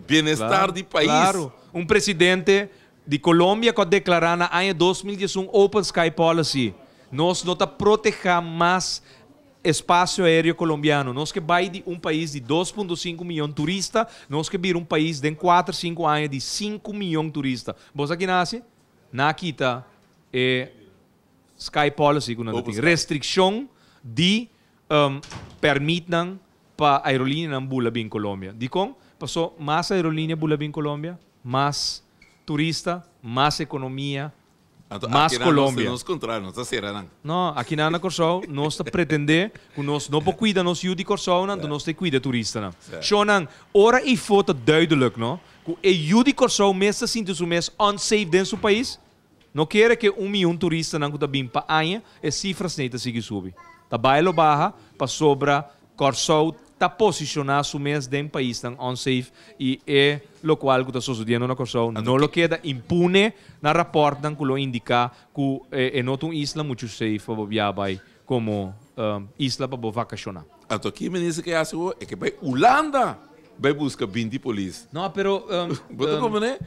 bem-estar do país. Claro. Presidente de Colômbia que declarou na ano 2011 Open Sky Policy. Nós não proteger mais espaço aéreo colombiano. Nós que vai de país de 2,5 milhões de turistas, nós que vir país de 4, 5 anos de 5 milhões de turistas. Você aqui nasce? na kita sky policy kuna natin restriction di permit ng pa aerolínea ng bulabing Colombia. Di kong paso mas aerolínea bulabing Colombia, mas turista, mas economia, mas Colombia. Nos contrário, nós será não. No, aqui na Corsol, nós pretender que nós não cuida nos judi Corsol, não, nós te cuida turista não. Shonan, ora e foto duidelijk, no? Que e judi Corsol meestal sinto su mes unsafe dentro do país. Não quer que 1 milhão turista não kuta bim pa anha, e cifras neta sigue subi. Ta bailo baja pa sobra Corsol ta posicionar su mes dentro país tão unsafe e lo qual que está sucedendo na Corsol não lo queda impune na rapport dan que lo indica que é not uma isla muito safe para viajar como isla para vacacionar. Então aqui me diz que é que vai Holanda vai buscar 20 polícia. Não, pero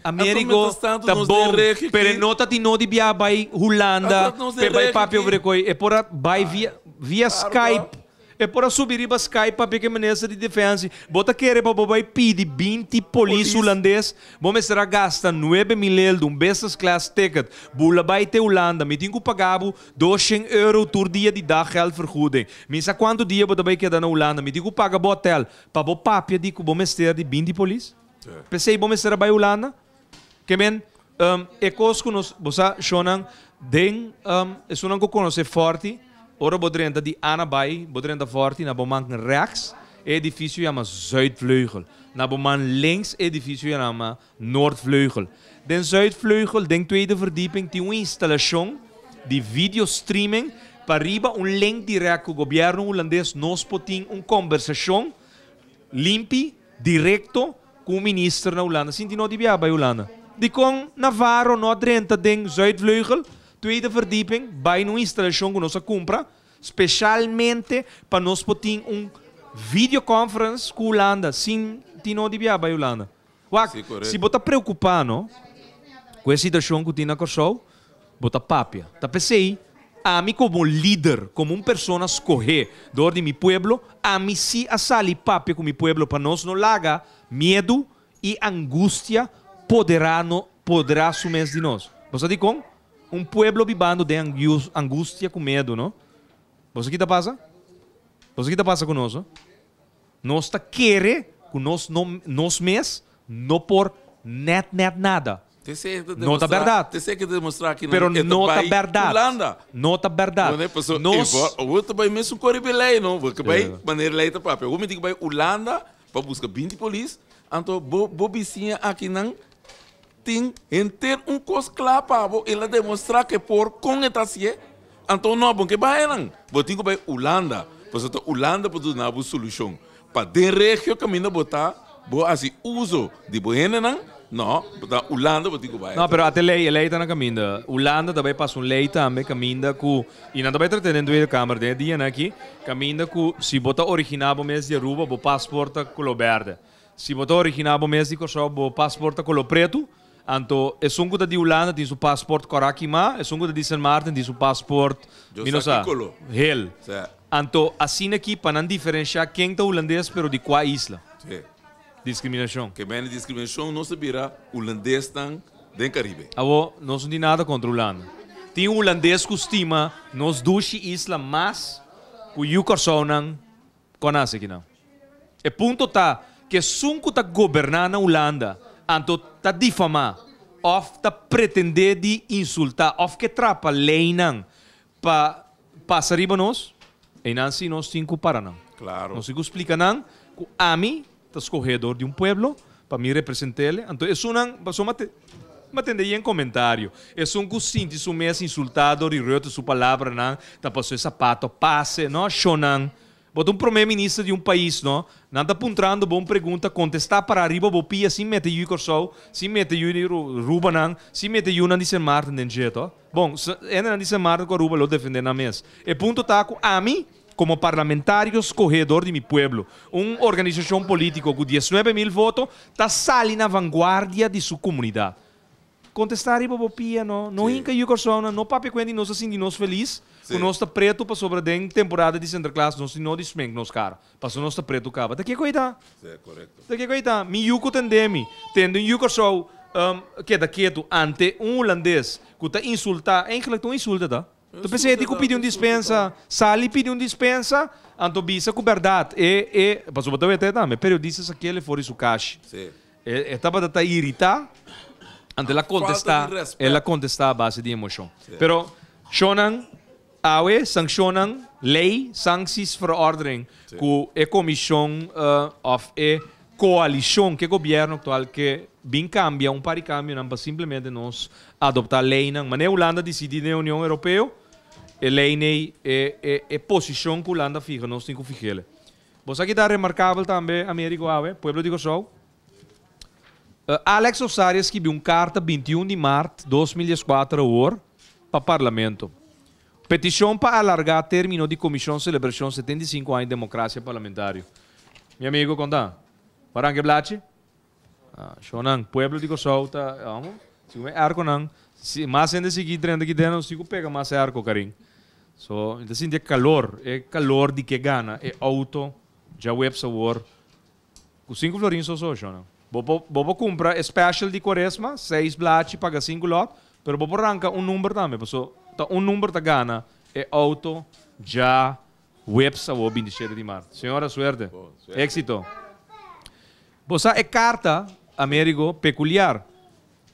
América tá bom, pero não tá de viajar Holanda, vai papel vrecoi, é por vai via Skype. É por subir para Skype para ver que maneira de defesa. Bota querer para bobai pedir 20 polícia holandês. Vamos estar gasta 9 mil de business class ticket. Bula vai te Holanda. Me tenho que pagar €200 por dia de dag geld vergoeding. Minsa quanto dia bota vai quedar na Holanda. Me tenho que pagar o hotel. Para bo papia de que vamos estar de 20 polícia. Pensei vamos estar para Holanda. Que men é coisa que nós bosa shonan den é sonan que conhece forte. Ora bodrenta die Anabai, bodrenta forte, na boman rechts, edifício chama Zuidvleugel. Na boman links, edifício chama Noordvleugel. Den Zuidvleugel, den tweede verdieping, tem uma instalação de videostreaming para riba link direto com o governo holandês. Nós podemos uma conversação limpa, direto com o ministro na Holanda. Sinti não de viajar para Holanda. Die com Navarro, Noordrenta, den Zuidvleugel. Tweede verdieping, bij een installatie que nós compra, especialmente para nós poder videoconference com Holanda, sem tino de viajar para Holanda. Se você preocupado com a situação que tem na Corsol, você papia. Tá pensei, a mim como líder, como pessoa escolher do de meu pueblo, a mim se a sali papia com meu pueblo para nós não laga medo e angústia poderá assumir de nós. Você diz como? Pueblo vivendo de angústia com medo, não? Você que tá passa? Você que tá passa conosco? Nós tá querer que nós mesmos não por net nada. Não tá verdade. Tem que demonstrar que pero não tá verdade. Holanda. Não tá verdade. Nós o também mesmo corribelei, não? Porque vai maneira leita papel. O me digo vai Holanda para buscar 20 polícia, então bobicinha aqui não em ter coisa clara para ela demonstrar que por com esta cie, então não é bom que vai não. Vou ter que vai Holanda, porque Holanda pode dar uma solução para de região caminho botar, vou assim uso de boena não, botar Holanda vou ter que vai. Não, pero até lei está na caminho. Holanda também passa lei também caminho com e não também tratando de câmara de dia aqui, caminho com se botar original mês de Aruba, o passaporte color verde. Se botar original mês de Corsol, o passaporte color preto. Então, é só que de Holanda tem o passaporte Corakima, é só que de Sint Maarten tem o passaporte Hel. Então, assim aqui, para não diferenciar quem é holandês, pero de qual isla. Sim. Discriminação. Que bem discriminação não se vira holandês tão do Caribe. Abo, não tem nada contra Holanda. Tem holandês que estima nos duas islas mais que o Corsol conhece aqui não. E ponto tá que sunco tá governar na Holanda. Então, tá difamar, of tá pretender de insultar, of que trapa lei não, para passar riba nós, e não se nós temos que parar não. Claro. Nós temos que explicar não, que a mim, tá escorredor de pueblo, para me representar ele, então, isso não, passou me atender em comentário, isso que sinto, isso mesmo insultado, e roto sua palavra não, tá passou sapato, passe, não, chonan. Bota primeiro-ministro de país, não? Não está apontando boa pergunta, contestar para arriba, bopia, se mete o Corsol, se mete o Ruba, não, se mete o na Sint Maarten, den jeito. Bom, ainda na Sint Maarten com o Ruba, lo defender na mesa. E ponto está com a mim, como parlamentário escorredor de meu pueblo, uma organização política com 19 mil votos, está sali na vanguardia de sua comunidade. Contestar arriba, bopia, não inca o Corsol, não papi quando nós assim de nós feliz. O nosso preto para sobre a temporada de Sinterklaas, nós não desmentimos nos caras. Passou nosso preto cava. Daqui é coisa. É correto. Daqui é coisa. Mi yuko tendemi. Tendo yuko só que daqui tu ante holandês que tá insulta, eigenlijk tu insulta tá? Tu pensa que pediu dispensa, sali pediu dispensa, anto bisa com verdade. Passou para ver também, periodistas aquele fora isso caixa. Sim. Estava a irritar, ante ela contestar a base de emoção. Pero, Shonan, awe, sancionan, lei, sancties, verordening, que a comissão of a coalição que o governo atual que bem cambia, par de cambio, não para simplesmente nós adoptar lei, não. Mas a Holanda decide na União Europeia, a lei é posição que a Holanda fica, nós temos que ficar. Você aqui está remarcável também, Américo Awe, Pueblo de Kosovo. Alex Osário escreveu carta 21 de março de 2004 para o Parlamento. Petição para alargar término de comissão de celebração 75 anos de democracia parlamentar. Meu amigo, conta. Parang que blache? Shonan, Pueblo de Kosovo, se o arco não, mais ainda seguir treinando aqui dentro, se o pega mais arco, carinho. So, então assim, é calor de que gana, é auto, já web sabor. Com 5 florins só, Shonan. Bobo compra special de quaresma, 6 blache, paga 5 lot, pero bobo arranca número também, so, número da gana, é auto, já web sabor 27 de março. Senhora, suerte. Éxito. Bosa é carta, Américo, peculiar.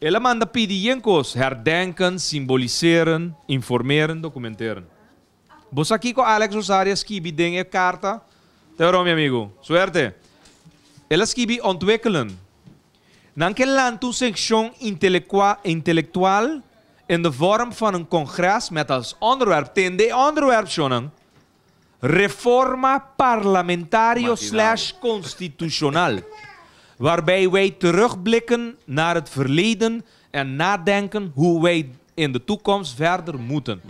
Ela manda pedir coisas, herdenken, simboliseren, informeren, documenteren. Bosa aqui com Alex Osário escreve den é carta. Teoro, meu amigo, suerte. Ela escreve ontwikkelen. Naquele land een section intellectual in de vorm van een congres met als onderwerp, ten de onderwerp schonen, reforma parlamentario / constitucional. Waarbij wij terugblikken naar het verleden en nadenken hoe wij in de toekomst verder moeten.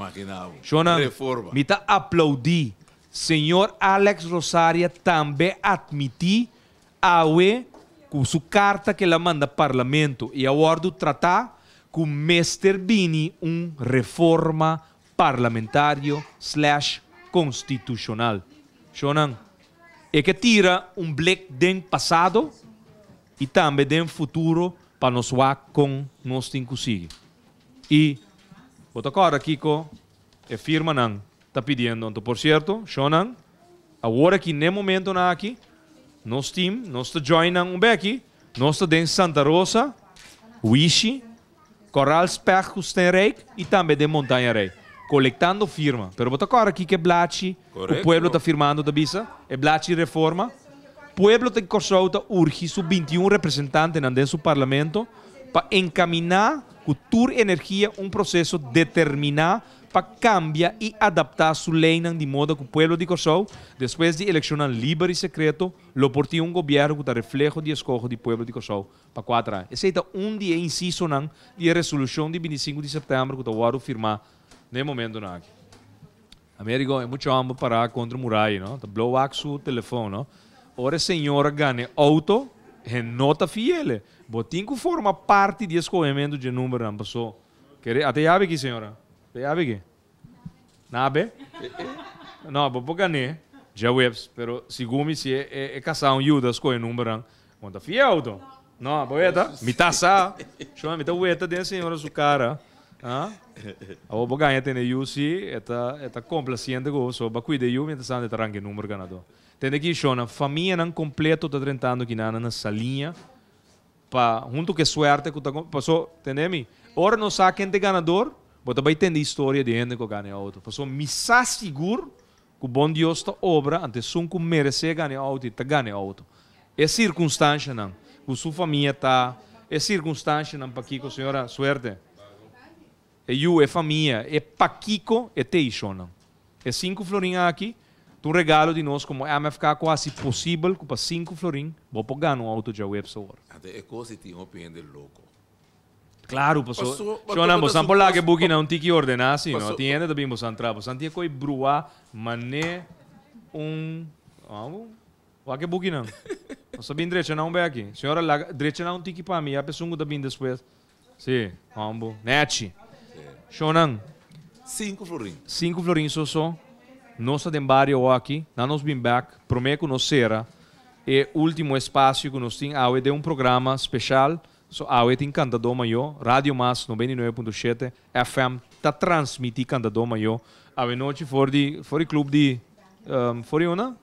Schonen, met de applaudie. Senhor Alex Rosaria também admiti awe com sua carta que ela manda ao parlamento e acordo tratar com Mr. Bini reforma parlamentario / constitucional. Shonan, é que tira blik den passado e também den futuro para nós com nós conseguir. E, bota agora, Kiko, a firma não está pedindo. Então, por certo, Shonan, agora que nem momento na aqui, nós team, nós está joinando aqui, nós está em Santa Rosa, Wishi, Coral Spech, Kustenrijk e também de Montanha Rei, coletando firma. Pero bota agora aqui que é Blachi, o pueblo está firmando da bisa, é Blachi reforma. Pueblo de Kosovo está urge su 21 representantes em seu parlamento para encaminhar cultura e energia processo determinar para cambiar e adaptar sua lei de modo que o pueblo de Kosovo, depois de eleição livre e secreto, lo porti governo que refleja o escolha do pueblo de Kosovo para 4 anos. Esse é dia inciso de resolução de 25 de setembro que eu vou firmar no momento aqui. Américo é muito ambo para contra muralha, não? Tá blow up seu telefone, não? Ora senhora ganha auto, é nota fiel. Botinho que forma parte de escolhimento de número não passou. Até sabe aqui, senhora? Sabe aqui? Nabe? Não, vou ganhar. Já webs, pero segundo se é casar ajuda escolher número, conta fiel auto. Não, boeta, me taça. Chama me tá boeta de senhora sua cara. Eu vou ganhar tem eu se é complaciente go, so ba cuida eu me tá sendo tranque número ganador. Tem aqui chona família não completo tá tentando que na salinha pa junto que suerte que passou, entendeu? Ora não sabe quem é ganador, bota vai ter história de gente que ganha auto. Passou me seguro que o bom Deus está obra antes que merece ganhar auto e tá ganha auto. É circunstância não, que sua família tá, é circunstância não para que a senhora suerte. Eu é família, é paquico, é teixo não. É 5 florinhos aqui. Um regalo de nós como MFK quase possível que para 5 florin vou pagar um auto de web store. Até é coisa que tinha de louco. Claro, passou. Chona, você não pode que booking não tem que ordenar assim, não. Tem ainda também você entrar, você tem que brua, mané o que booking não. Você bem direito não vai aqui. Senhora lá direito não tem que para mim, a pessoa que bem depois. Sim, vamos. Net. Chona. 5 florin. 5 florin só. Nós temos barrio aqui, não nos bem back, prometo que nós será o último espaço que nós temos de programa especial So, awe tem cantador maior, Rádio Mas 99.7, FM, tá transmitir cantador maior. Awe noite for di clube de for una?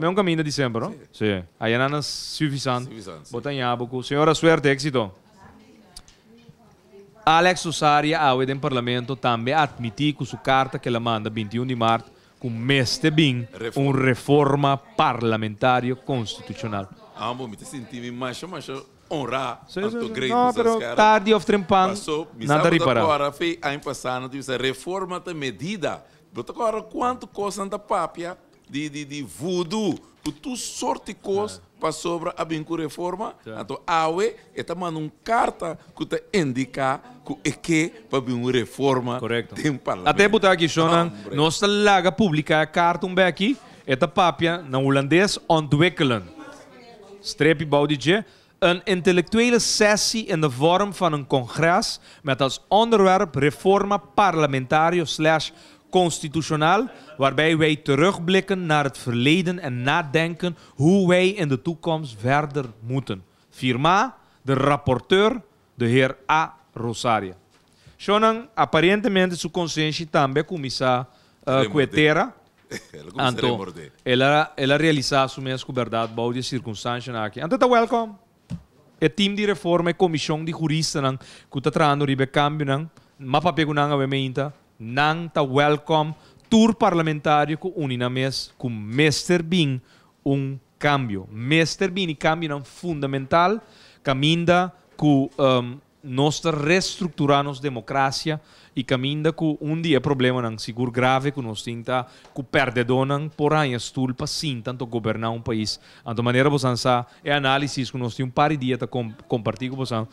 É um caminho de dezembro, não? Sim. Aí é suficiente. Bota em abuco. Senhora, suerte, éxito. Alex Osaria, awe do parlamento, também admitiu com sua carta que ela manda 21 de março com meste bem uma reforma parlamentar constitucional. Bom, me senti mais honrar tanto grande. Não, pero tarde ou trempando, nada reparar. Agora, foi ano passado, tive reforma da medida. Bota agora quanto costa da papia de voodoo, por tu sorte de coisas para sobre a bem com reforma. Então, awe, está mandando carta que te indica que para bem uma reforma. Correto. Tem parlamento. Até botar aqui, Shonan, nós laga publicar a carta aqui, esta papia na holandês ontwikkelen. Streepje bouwdetje. Een intellectuele sessie in de vorm van een congres met als onderwerp reforma parlementario/constitutionaal, waarbij wij terugblikken naar het verleden en nadenken hoe wij in de toekomst verder moeten. Firma de rapporteur, de heer A. Rosaria. Shonan, aparentemente su consciência também começa a coetera. Anto, ela realiza su mesma verdade, bouw de circunstância aqui. Anto, welcome. O team de reforma e comissão de juristas que está trazendo ribe cambio nang mapapego nang awementa nang ta welcome tour parlamentário com unina mes com Mr. Bean cambio. Mr. Bean e cambio nang fundamental caminda com nós reestruturarmos democracia e caminda com dia problema nang seguro grave que nós tinta com perdedor nang porém estul para sim tanto governar país de maneira você é análise que nós temos par dia tá compartilhar com você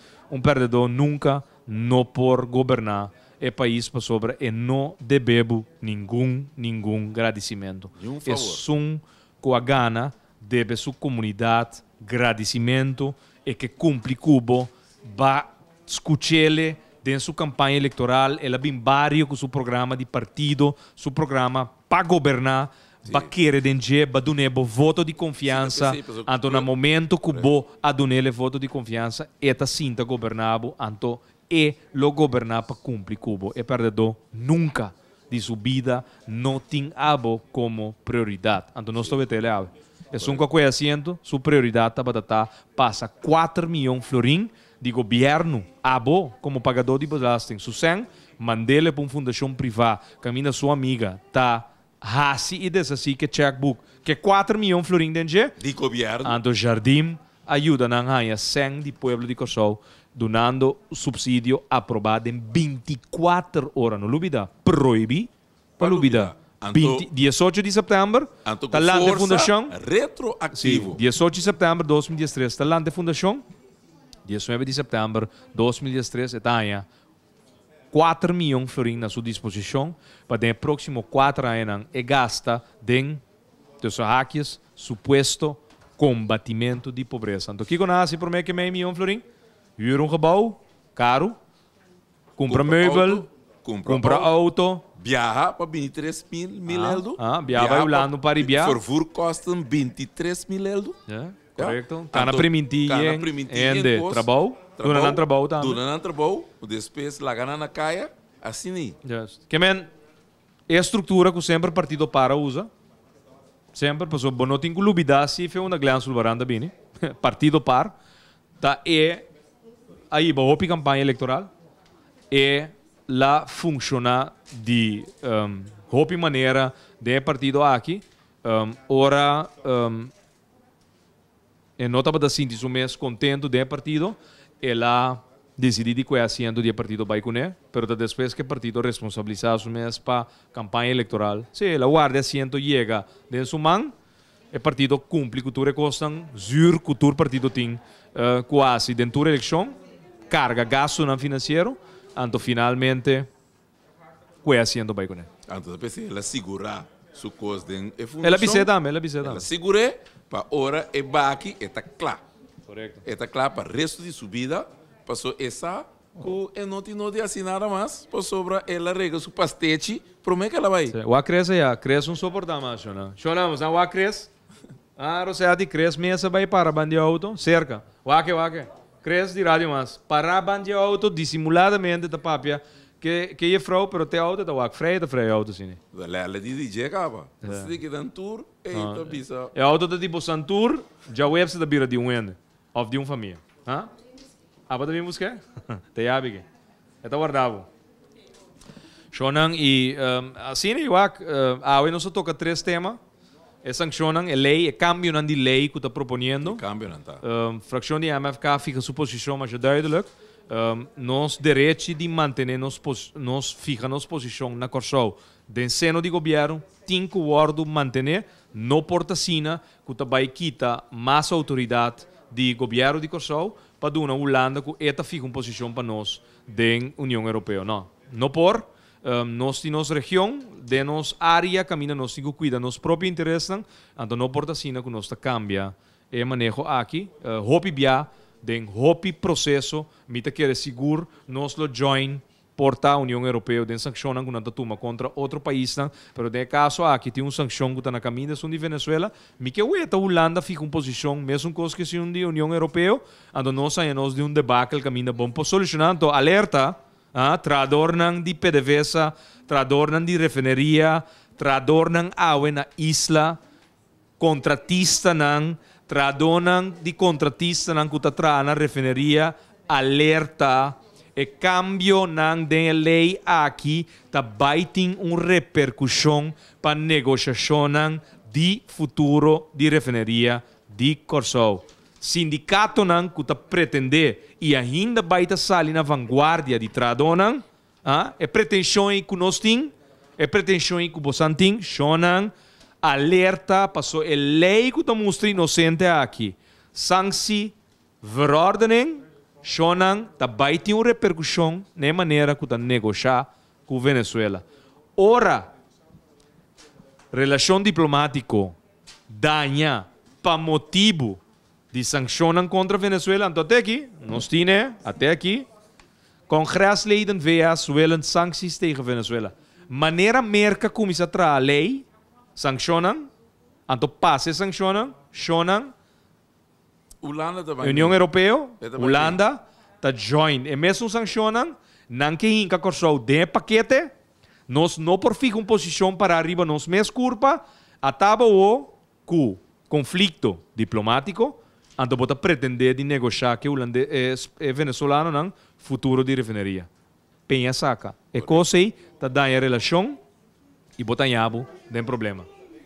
perdedor nunca não por governar o país para sobre e não devemos nenhum agradecimento é só com a gana deve sua comunidade agradecimento e que cumpre cubo va escuchele em sua campanha eleitoral, ela bem barrio com seu programa de partido, seu programa para governar, para querer para dar voto de confiança, então no momento que vou a dar voto de confiança, esta cinta governava, então lo governar para cumprir cubo, e perdedor nunca de sua vida não tem abo como prioridade, então nós estamos vendo ela. É só que assento, sua prioridade passa 4 milhões de florins de governo, abo, como pagador de belasting. Susen, mandele para uma fundação privada, caminha sua amiga, tá, hasi e desassi que checkbook, que 4 milhões de florins de governo. Ando jardim ajuda na ganha 100 de pueblo de Kosovo, donando subsídio aprovado em 24 horas. Não lubida, proíbe, para lubida. 18 de setembro, talante de fundação. Retroativo. Sim, 18 de setembro de 2013, talante de fundação. 19 de setembro de 2013, está 4 milhões de florins na sua disposição para os próximos 4 anos e gasta em hackers suposto combatimento de pobreza. Então, o que nasce por meio que meio milhão de florins? Huur gebouw, caro, compra meubel, compra auto. Viaja para 23 mil euros. Viaja para para viajar. Vervoer kosten 23 mil euros. Correto. Está na primitiva de trabalho. Durante o trabalho também. Durante o trabalho, depois lá na caia, assim. Que men, é a estrutura que sempre o partido para usa. Sempre, porque não tem que lubidar se fez uma glândula varanda bem. Partido par. Tá aí, a campanha eleitoral é lá funciona de maneira de partido aqui. Ora, e não estava assim, de mês contento do partido, ela decidiu que ia sendo de partido vai com ele, mas depois que o partido responsabilizava o mês para a campanha eleitoral, se a guarda assento chega de sua mão, o partido cumpre com tudo que costam, juro que o partido tem quase dentro da eleição, carga gasto no financeiro, então finalmente ia sendo vai com ele. Então depois ela segura sua coisa de fundação. Ela visita. Ela segura para hora e baqui está claro. Correto. Está claro para o resto de sua vida. Passou essa que não tem de assinar mais, para sobra ela rega seu pastete, promete que ela vai. O acresce cresce suportar mais, não? Choramos, não acresce. Rosé de cresce, mesa vai para bandir auto, cerca. Wake. Cres de rádio mas. Paraban je auto dissimuladamente da papia. Que je vrouw, pero te auto, dat vrij auto zien. Ela die DJ capa. Se que dan tour, tá bisa. E auto da tipo Santur, já web se da bira de um of de família. Hã? Ah, pode vir buscar? Te abre. É tá guardado. Shonan e assim eu acho, nós toca 3 temas. É sancionam, é lei, é cambio de lei que está propondo. Cambio não tá. Fração de MFK fica sua posição mais duidelijk. Nos direito de manter nos fica nossa posição na Corsou do seno de governo tem que manter no portacina que também quita mais autoridade de governo de Corsou para dar uma Holanda que esta fica uma posição para nós da União Europeia não por nós de nossa região de nossa área caminha nós temos que cuidar nos próprios interesses então no portacina que nós cambia e manejo aqui hopi bia den hopi processo mita quer seguro nós lo join porta a União Europeia den sanção que não toma contra outro país pero de caso aqui tem sanção que está na caminho de Venezuela me que a Holanda fica em posição mesmo coisa que se de União Europeia ando nós saímos de debacle caminho bom para solucionar então alerta tradornan de PDVSA tradornan de refineria tradornan água na isla contratista tradonan di contratista nang kutatra na refineria alerta e cambio nang de lei aqui ta baiting repercussão para negociação di futuro di refineria di Corsou. Sindicato nang kuta pretende e ainda baita sali na vanguardia di tradonan e pretensões que nós tem e pretensões que você tem shonan alerta passou a lei que mostra inocente aqui. Sanksi, verordening, shonan, também tem uma repercussão na maneira que negociar com Venezuela. Ora, relação diplomática danha para motivo de sancionar contra Venezuela. Então, até aqui, nós temos, até aqui, congresleden VS willen sancties tegen Venezuela. Maneira merca como se trata a lei, sancionam, então passe sancionam, shonan, União Europeia, Holanda, está join. E mesmo sancionam, não que hinca Corsou de paquete, nós não por ficar posição para arriba, nós mesmo curva, ataba o conflito diplomático, então bota pretender de negociar que holandês e venezuelano não futuro de refineria. Penha saca. E coisa aí, está dando relação e botar em abo, tem problema.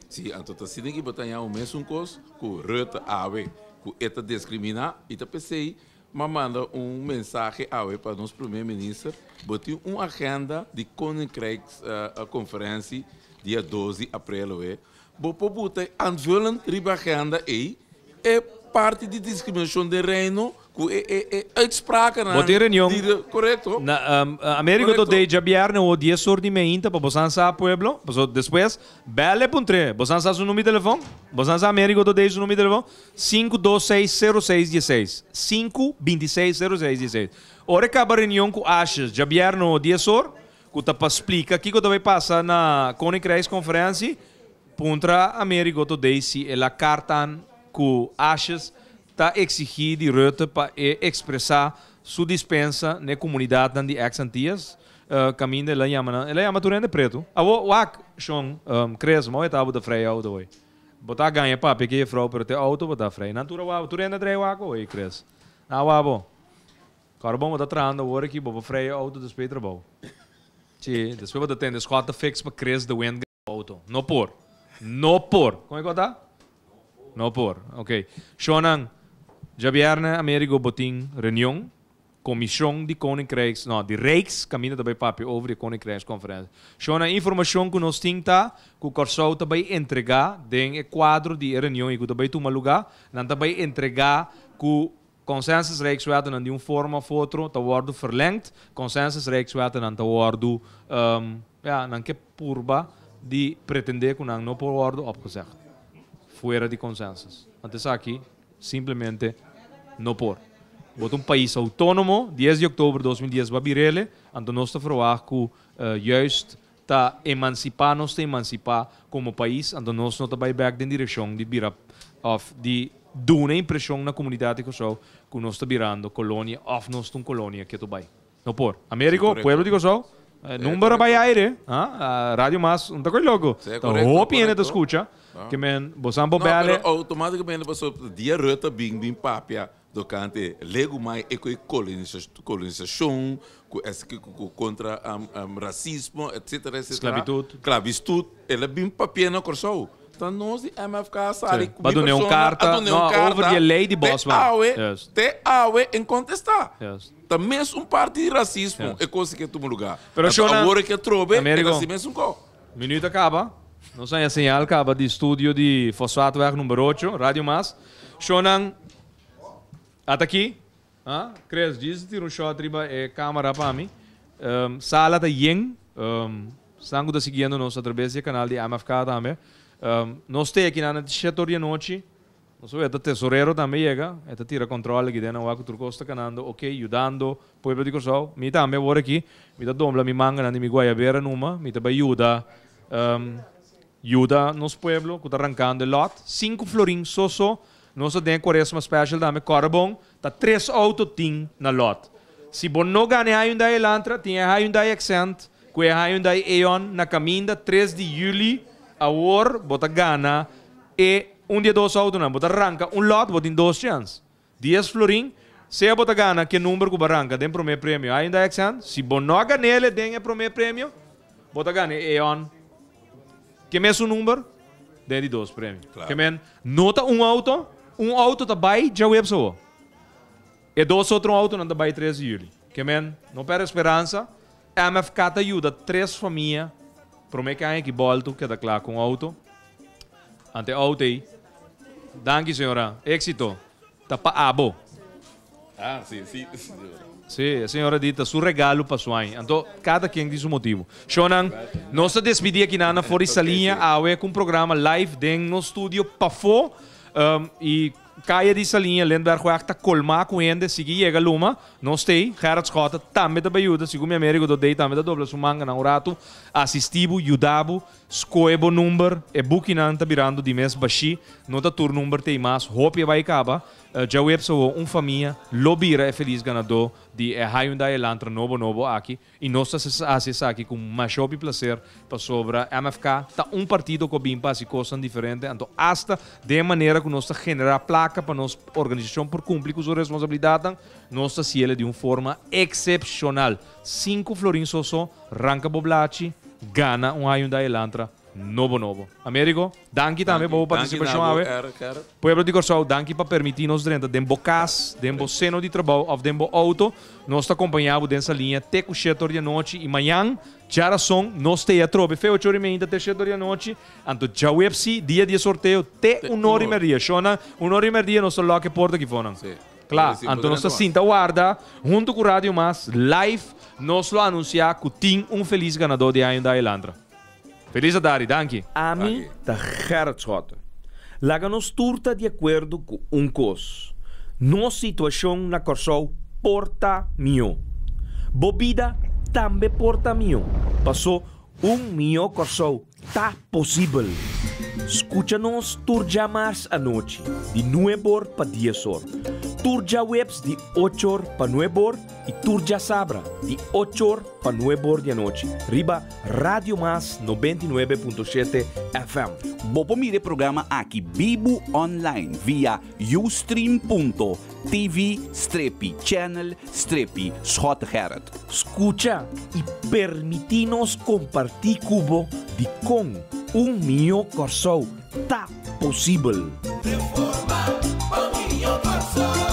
Sim, então tá sendo que botar em abo mesmo coisa, que o Rutte ave, que eta discrimina, e tá pensei, mas manda mensagem ave para nosso primeiro-ministro, botar uma agenda de Koninkrijks conferência, dia 12 de abril, botar botar aanvullend riba agenda aí, é parte de discriminação de reino, que é uitspraken aan. Botar reunião. Correto. Na América do Day já viernes o 10 horas de meia para você ansar pueblo, depois bele puntre, você ansar seu número de telefone, você ansar América do Day seu número de telefone 5260616, 5260616. Ora acaba a reunião com Ashes, já viernes o 10 horas, que tá para explicar que vai passar na Koninkrijks conferência, contra América do Day se ela carta que Ashes está exigir de Rutte para expressar sua dispensa na comunidade de ex-Antillas, caminho ela chama Turende Preto. O ac, Sean, cresce, mas estava da freia auto hoje. Botar ganha para pegar a frau, pero te auto botar freia. Não Turende três o ac hoje, cresce. Não, bom. Cara, bom, botar trando, agora aqui, botar freia auto depois trabalho. Sim, depois botar tende escota fix para cresce de wind auto. Não por. Como é que está? Não por, ok. Sean, já viernes América botin reunião, comissão de Koninkrijks, não, de Rijks, caminho também papi over de Koninkrijks conferência. Sean, a informação que nós temos tá, que o Corsou também entregar den quadro de reunião e que também toma lugar, não também entregar que consensus Rijkswet de forma of outra tá worden verlengd, consensus Rijkswet tá worden não que purba de pretender que não pode worden opgezegd. Fuera de consensus. Antes aqui, simplesmente não por. Bota país autônomo, 10 de outubro de 2010 vai virele, então nós estamos falando que juist está emancipar como país, então nós não estamos back na direção de dá uma impressão na comunidade que nós estamos virando colônia, ou nós estamos colônia que tu vai. Não por. Américo, pueblo de Kosovo, número vai aire, rádio mais, não tá com logo. Hoop te escucha, que men, bosan bobele. Não, automaticamente passou dia rota bing papia do cante lego mai e coi colonização, contra racismo, etc. Esclavitud, ela bim papia na Kosovo. Então nós de MFK sali para donar uma carta, over de lei de Bosman. Te awe em contestar. Também é parte de racismo, é coisa que tu no lugar. Agora que trobe, é assim mesmo co. Minuto acaba. Não sei a señal acaba de estúdio de Fosfatwerk número 8, Rádio Mas. Shonan até aqui. Cres diz tira shot riba é câmera para mim. Sala da Yeng, sangue da seguindo nós através do canal de MFK também. Nós temos aqui na setor de noite, nós vemos o tesoureiro também chega, ele tira controle aqui dentro, o que está canando, ok, ajudando, povo de Kosovo, me também vou aqui, me dá dombla, me manga, me guaiabeira numa, me também ajuda nos pueblo, que está arrancando o lot, 5 florins só, nós temos quaresma special também, Corbon, tá 3 autos na lot. Se você não ganha Hyundai Elantra, tem Hyundai Accent, que é Hyundai Eon, na caminho 3 de julho, a war, bota gana, e dia 2 autos, bota arranca, lot, bota em 2 chances. 10 florin, se a bota gana, que número que arranca, tem primeiro prêmio, ainda é accent, se você não ganha ele, tem o primeiro prêmio, bota gana, Eon. Que mesmo número, tem de 2 prêmios. Claro. Que men, nota um auto tá vai, já web só. E 2 outros autos não tá vai 3 de julho. Que men, não perde esperança, MFK tá ajuda 3 famílias, para mim que há aqui volto, que está claro com o auto. Ante auto aí. Danke, senhora. Éxito. Tá para abo. Sim. Sim, a senhora dita, seu regalo para sua mãe. Então, cada quem diz o motivo. Shonan, nós despedimos aqui na fora essa linha, com um programa live dentro no estúdio Pafo. E caia dessa linha, lembrar que está colmar com ele, seguir chega luma, nós tem, Gerard Scott, também da ajuda, segundo meu amigo, do day também da dobra sua manga na rato, assistivo, ajudavo, escolhebo número, e buquinan tá virando de mês baixi, nota tur número tem mais, hope vai acabar, já web sou família, lobira é feliz ganador de Hyundai Elantra novo aqui, e nós acessamos aqui com mais e prazer para sobre MFK, tá partido que bem passa e coisas diferentes, então hasta de maneira que nós generar placa para nossa organização por cumprir com sua responsabilidade, nós está de uma forma excepcional. 5 florins só, ranca boblaci, gana Hyundai Elantra novo. Américo, danke também por participação. Pueblo de Kosovo, danke para permitir nos dentro de casa, de seno de trabalho ou de auto, nós acompanhamos dessa linha até o setor de noite e amanhã, já são, nós temos a tropa, foi 8h30 até o setor de noite, então já o UFC, dia de sorteio, até 1h30, Shona, 1h30 nós logo que porta aqui fora. Claro, então nós cinta guarda, junto com o Rádio Mas, live, nós lo anunciar que tem feliz ganador de Hyundai Elantra. Feliz tarde, danke. A mim, da Gerard Scott. Laga-nos turta de acordo com coisa. Nossa situação na Kosovo porta mio. Bobida também porta mio. Passou mio Kosovo. Tá possível. Escucha-nos turja mais à noite, de 9h para 10h. Turja webs de 8h para 9h e turja sabra de 8h para 9h da noite. Riba Rádio Mas 99.7 FM. Bopo mire programa aqui Bibo Online via ustream.tv/channel/Scott Gerard. Escucha e permitinos compartir cubo de com mio Kosovo. Tá possível. Reforma, Minho Kosovo.